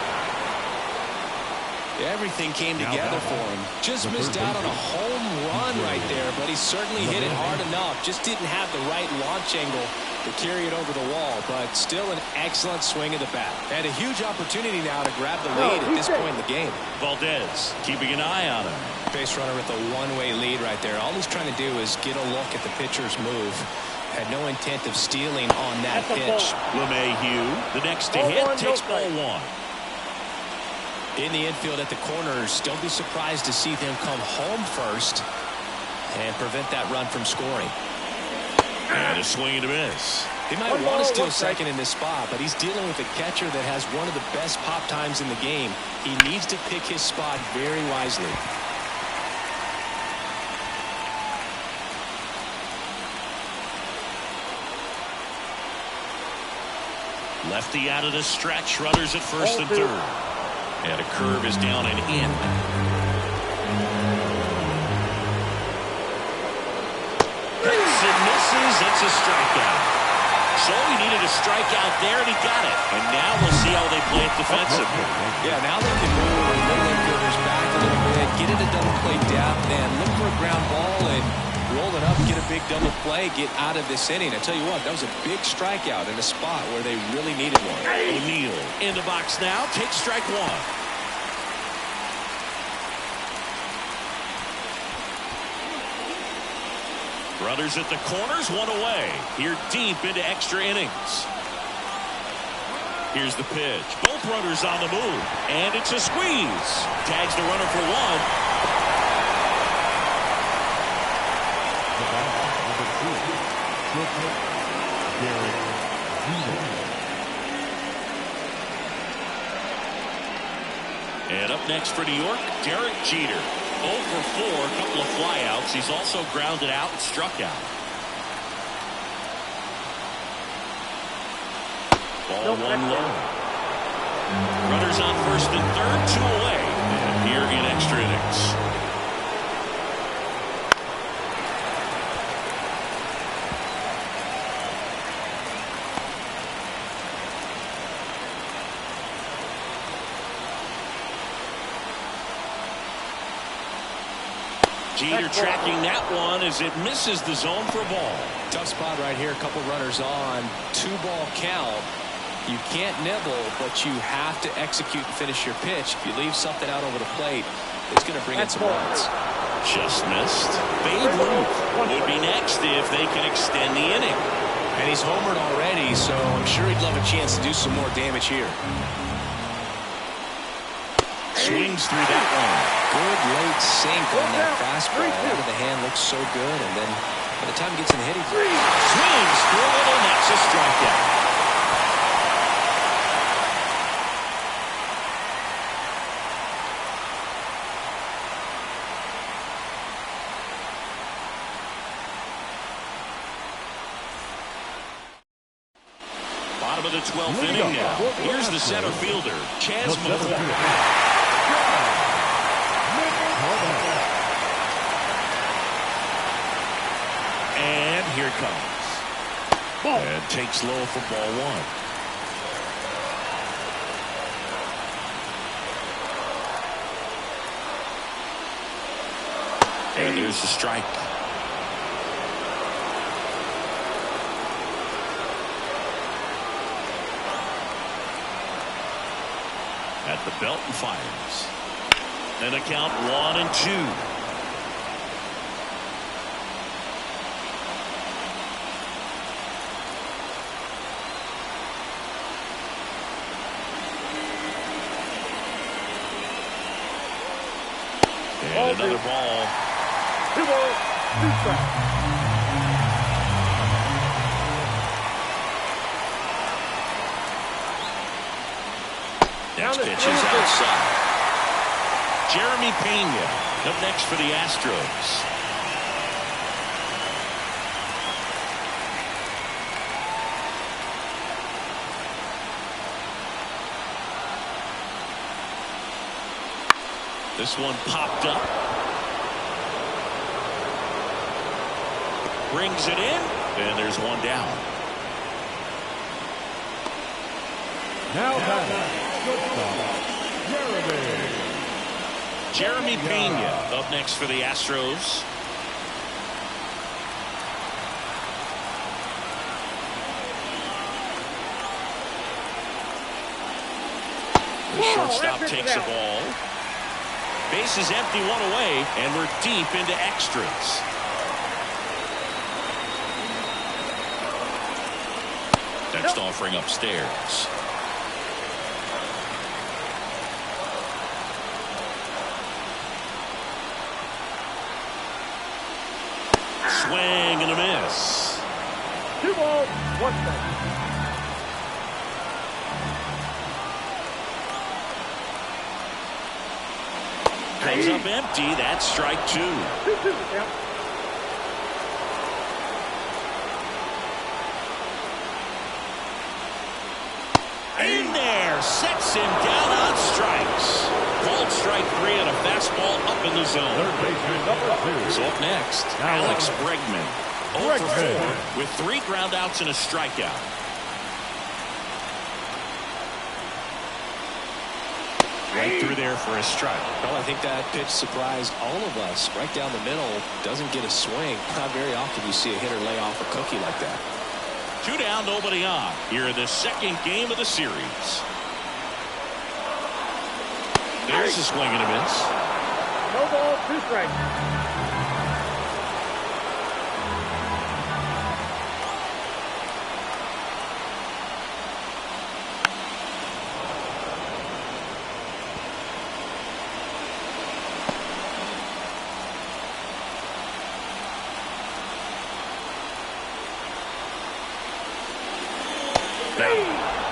Everything came together for him. Just missed out on a home run right there, but he certainly hit it hard enough. Just didn't have the right launch angle to carry it over the wall, but still an excellent swing of the bat. And a huge opportunity now to grab the lead at this point in the game. Valdez keeping an eye on him. Base runner with a one-way lead right there. All he's trying to do is get a look at the pitcher's move. Had no intent of stealing on that pitch. LeMahieu, the next to hit, takes ball one. In the infield at the corners, don't be surprised to see them come home first and prevent that run from scoring. And a swing and a miss. He might want to steal second in this spot, but he's dealing with a catcher that has one of the best pop times in the game. He needs to pick his spot very wisely. Lefty out of the stretch. Runners at first and third. And a curve is down and in. Hits and misses. It's a strikeout. So he needed a strikeout there, and he got it. And now we'll see how they play it defensively. Yeah, now they can move the middle infielders back a little bit, get it a double play depth, and look for a ground ball and roll it up, get a big double play, get out of this inning. I tell you what, that was a big strikeout in a spot where they really needed one. O'Neill in the box now, takes strike one. Runners at the corners, one away. Here deep into extra innings. Here's the pitch. Both runners on the move. And it's a squeeze. Tags the runner for one. And up next for New York, Derek Jeter. 0 for 4, a couple of flyouts. He's also grounded out and struck out. Ball one low. Runners on first and third, two away. And here in extra innings. Jeter tracking that one as it misses the zone for a ball. Tough spot right here. A couple runners on. 2-ball count. You can't nibble, but you have to execute and finish your pitch. If you leave something out over the plate, it's going to bring in some runs. Just missed. Babe Ruth would be next if they can extend the inning. And he's homered already, so I'm sure he'd love a chance to do some more damage here. Swings through that one. Good late sink on that fastball. Out of the hand looks so good, and then by the time he gets in the hitting, swings through it, and that's a strikeout. Bottom of the 12th inning now. Here's the center fielder, Chas Miller. And here it comes. And takes low for ball one. And there's the strike. At the belt and fires. And a count 1-2. And another ball. 2 balls, 2 strikes. Next pitch is outside. Jeremy Pena up next for the Astros. This one popped up. Brings it in. And there's one down. Now Jeremy Pena up next for the Astros. The shortstop takes the ball. Base is empty, one away, and we're deep into extras. Next offering upstairs. Swing and a miss. 2 balls, 1 strike. Comes up empty. That's strike 2. 2-2 count. In there, sets him down on strikes. Called strike 3 on a fastball up in the zone. Third baseman number 2. So up next, Alex Bregman. 0 for 4 with 3 groundouts and a strikeout. Right through there for a strike. Well, I think that pitch surprised all of us. Right down the middle, doesn't get a swing. Not very often you see a hitter lay off a cookie like that. 2 down, nobody on. Here in the second game of the series. There's a swing and a miss. No ball, 2 strikes.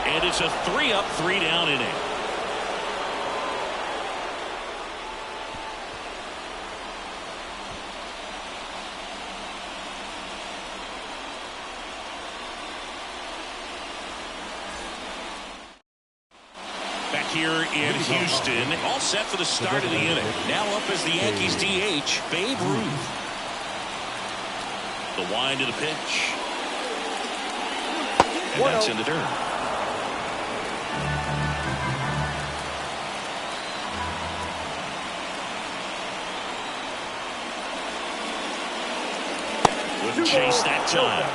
And it's a 3-up, 3-down inning. Back here in Houston, all set for the start of the inning. Now up as the Yankees DH, Babe Ruth. The wind of the pitch. And that's in the dirt. Wouldn't chase that time.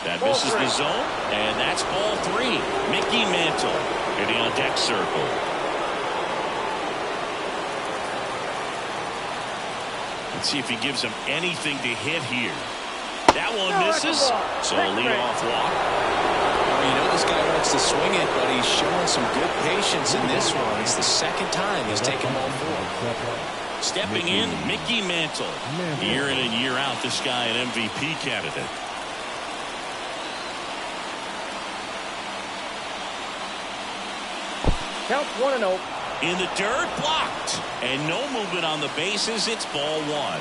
That misses the zone, and that's ball 3. Mickey Mantle hitting on deck circle. Let's see if he gives him anything to hit here. That one misses. So a leadoff walk. Well, you know this guy wants to swing it, but he's showing some good patience in this one. It's the second time he's taken ball 4. Stepping in, Mickey Mantle. Year in and year out, this guy an MVP candidate. Count 1-0. In the dirt, blocked. And no movement on the bases. It's ball 1.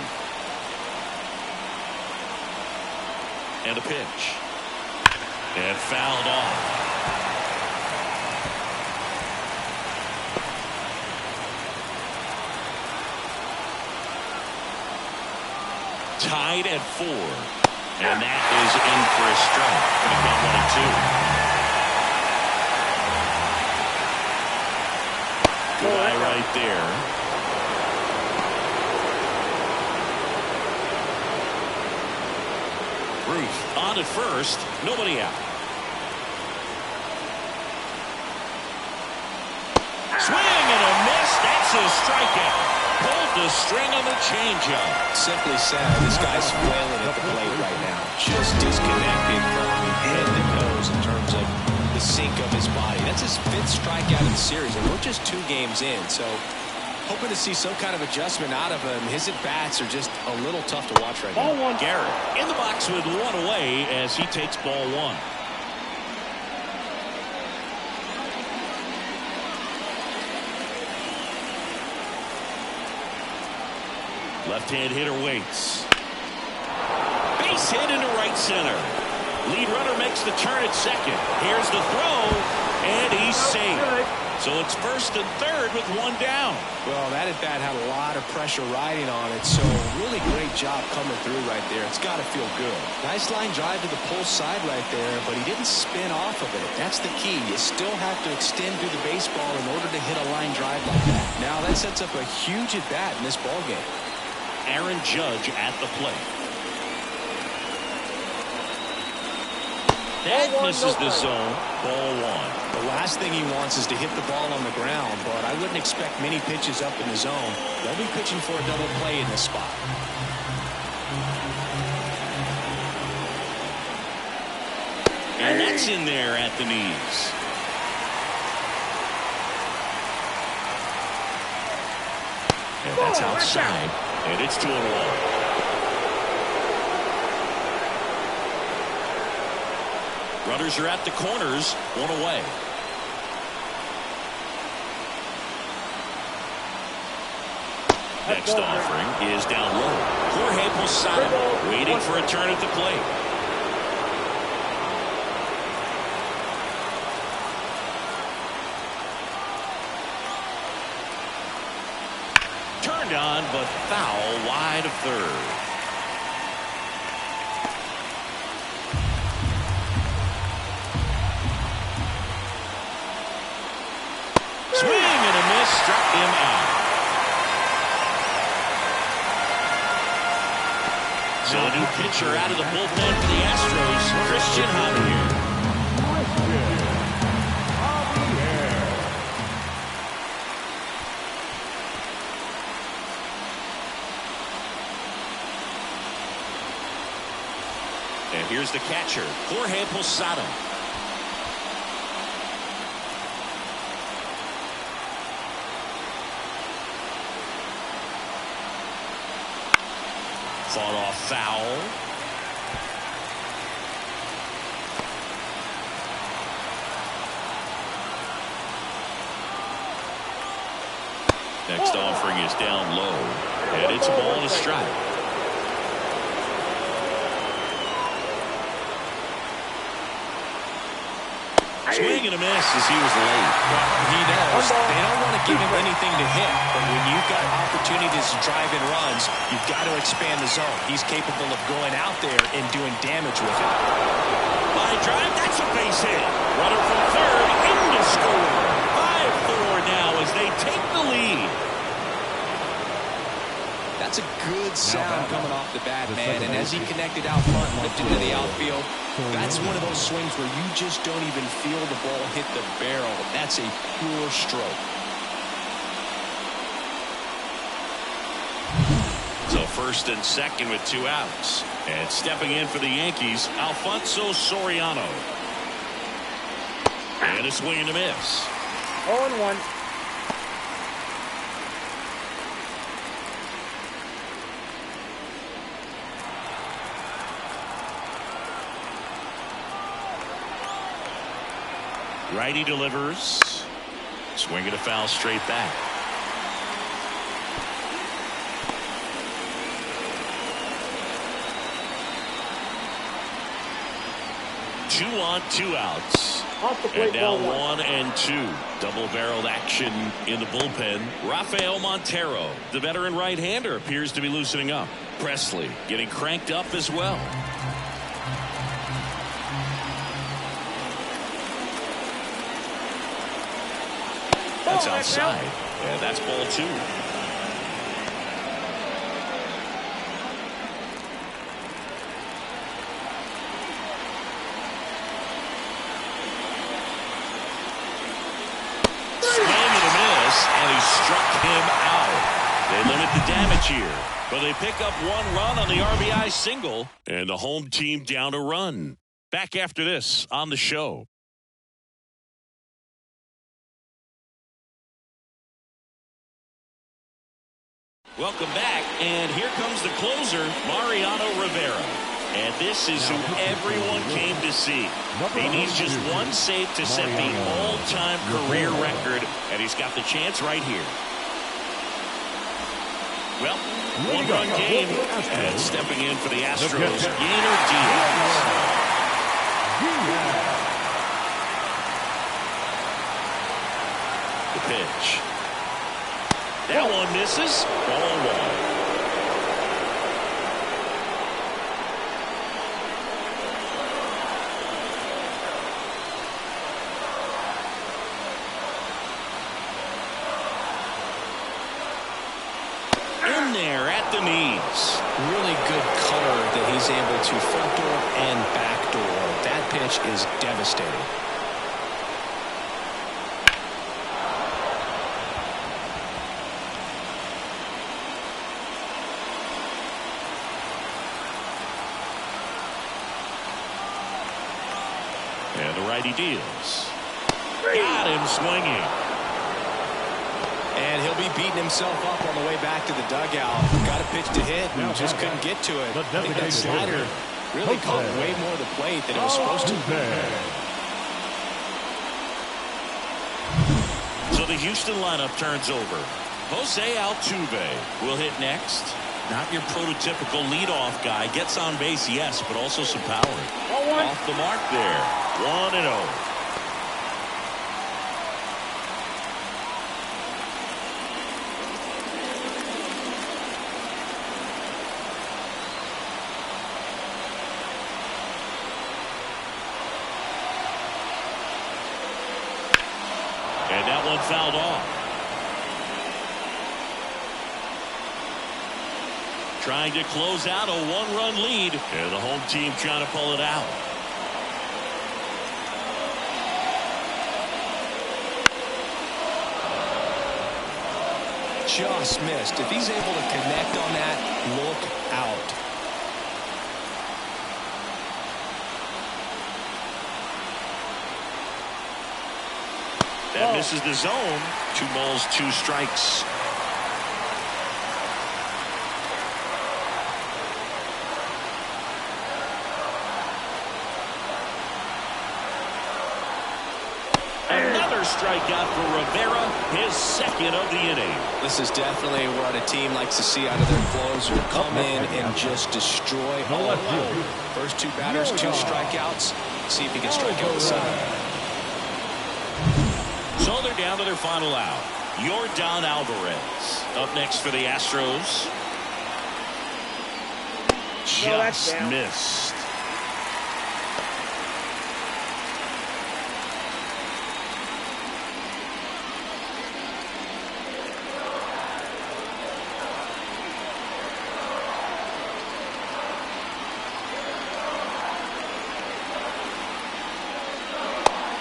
And a pitch. And fouled off. Tied at 4. And that is in for a strike. Going to count 1 and 2. Good eye right there. Ruth on at first. Nobody out. Swing and a miss. That's a strikeout. Pulled the string on the changeup. Simply said, this guy's flailing at the plate right now. Just disconnected from head to toes in terms of the sink of his body. That's his 5th strikeout in the series, and we're just 2 games in. So hoping to see some kind of adjustment out of him. His at-bats are just a little tough to watch right now. Ball 1. Garrett in the box with 1 away as he takes ball 1. Left-hand hitter waits. Base hit into right center. Lead runner makes the turn at second. Here's the throw, and he's safe. So it's first and third with 1 down. Well, that at-bat had a lot of pressure riding on it, so really great job coming through right there. It's got to feel good. Nice line drive to the pull side right there, but he didn't spin off of it. That's the key. You still have to extend through the baseball in order to hit a line drive like that. Now that sets up a huge at-bat in this ballgame. Aaron Judge at the plate. That Ball one, misses no the strike. zone. Ball one. The last thing he wants is to hit the ball on the ground, but I wouldn't expect many pitches up in the zone. They'll be pitching for a double play in this spot. And that's in there at the knees. And that's outside. And it's 2-1. Runners are at the corners, one away. Next offering is down low. Jorge Posada waiting for a turn at the plate. Turned on, but foul wide of third. Swing and a miss, struck him out. So a new pitcher out of the bullpen for the Astros, Christian Javier. And here's the catcher, Jorge Posada. Fought off foul. Next offering is down low. And it's a ball and a strike. Swing and a miss as he was late. Well, he knows they don't want to give him anything to hit, but when you've got opportunities to drive in runs, you've got to expand the zone. He's capable of going out there and doing damage with it. By drive, that's a base hit. Runner from third in to score. 5-4 now as they take the lead. That's a good sound coming off the bat, man. And as he connected out front and lifted to the outfield, that's one of those swings where you just don't even feel the ball hit the barrel. That's a pure stroke. So first and second with 2 outs. And stepping in for the Yankees, Alfonso Soriano. And a swing and a miss. 0-1. Righty delivers. Swing and a foul straight back. Two on, 2 outs. Off the plate, And now ball 1 and 2. Double-barreled action in the bullpen. Rafael Montero, the veteran right-hander, appears to be loosening up. Presley getting cranked up as well. That's outside. And that's ball 2. Swing and a miss, and he struck him out. They limit the damage here, but they pick up 1 run on the RBI single, and the home team down a run. Back after this on the show. Welcome back, and here comes the closer, Mariano Rivera. And this is who everyone came to see. He needs just 1 save to set the all-time career record, and he's got the chance right here. Well, 1-run game, and stepping in for the Astros, Yainer Diaz. The pitch. That one misses. Ball 1. In there at the knees. Really good cutter that he's able to front door and back door. That That pitch is devastating. And the righty deals. Got him swinging. And he'll be beating himself up on the way back to the dugout. Got a pitch to hit and just couldn't get to it. I think that slider really caught way more of the plate than it was supposed to. So the Houston lineup turns over. Jose Altuve will hit next. Not your prototypical leadoff guy. Gets on base, yes, but also some power. Off the mark there. 1-0. And that one fouled off. Trying to close out a one-run lead. And the home team trying to pull it out. Just missed. If he's able to connect on that, look out. That misses the zone. 2 balls, 2 strikes. Another strikeout for Rivera, his second of the inning. This is definitely what a team likes to see out of their closer. Come in and just destroy all alone. First 2 batters, 2 strikeouts. See if he can strike out the side. So they're down to their final out. Yordan Alvarez up next for the Astros. Just missed.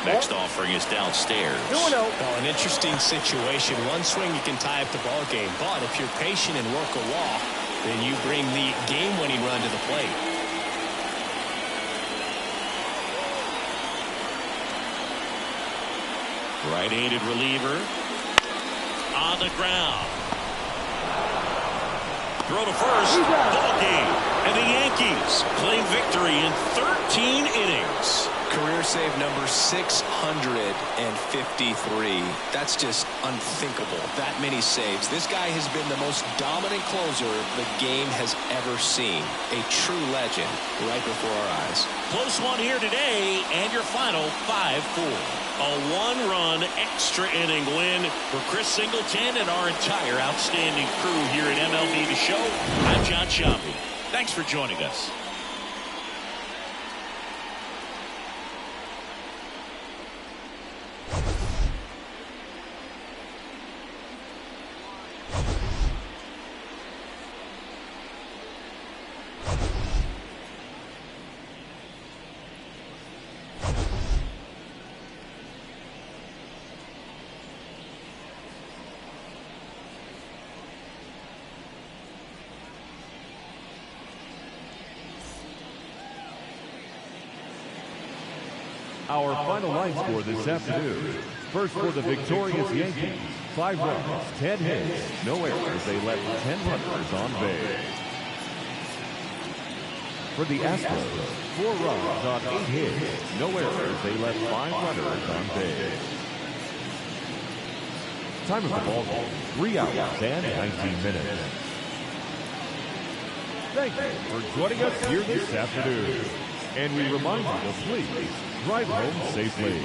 Next offering is downstairs. Well, an interesting situation. One swing you can tie up the ball game, but if you're patient and work a walk, then you bring the game-winning run to the plate. Right-handed reliever on the ground. Throw to first. Ball game. And the Yankees claim victory in 13 innings. Career save number 653. That's just unthinkable. That many saves. This guy has been the most dominant closer the game has ever seen. A true legend right before our eyes. Close one here today, and your final 5-4. A 1-run extra inning win for Chris Singleton and our entire outstanding crew here at MLB The Show. I'm John Sciambi. Thanks for joining us. Our final line score this afternoon. First for the victorious Yankees, 5 runs, 10 hits, no errors. They left 10 runners on base. For the Astros, 4 runs on 8 hits, no errors. They left 5 runners on base. Time of the ball game, 3 hours and 19 minutes. Thank you for joining us here this afternoon. And we remind you to please drive home safely.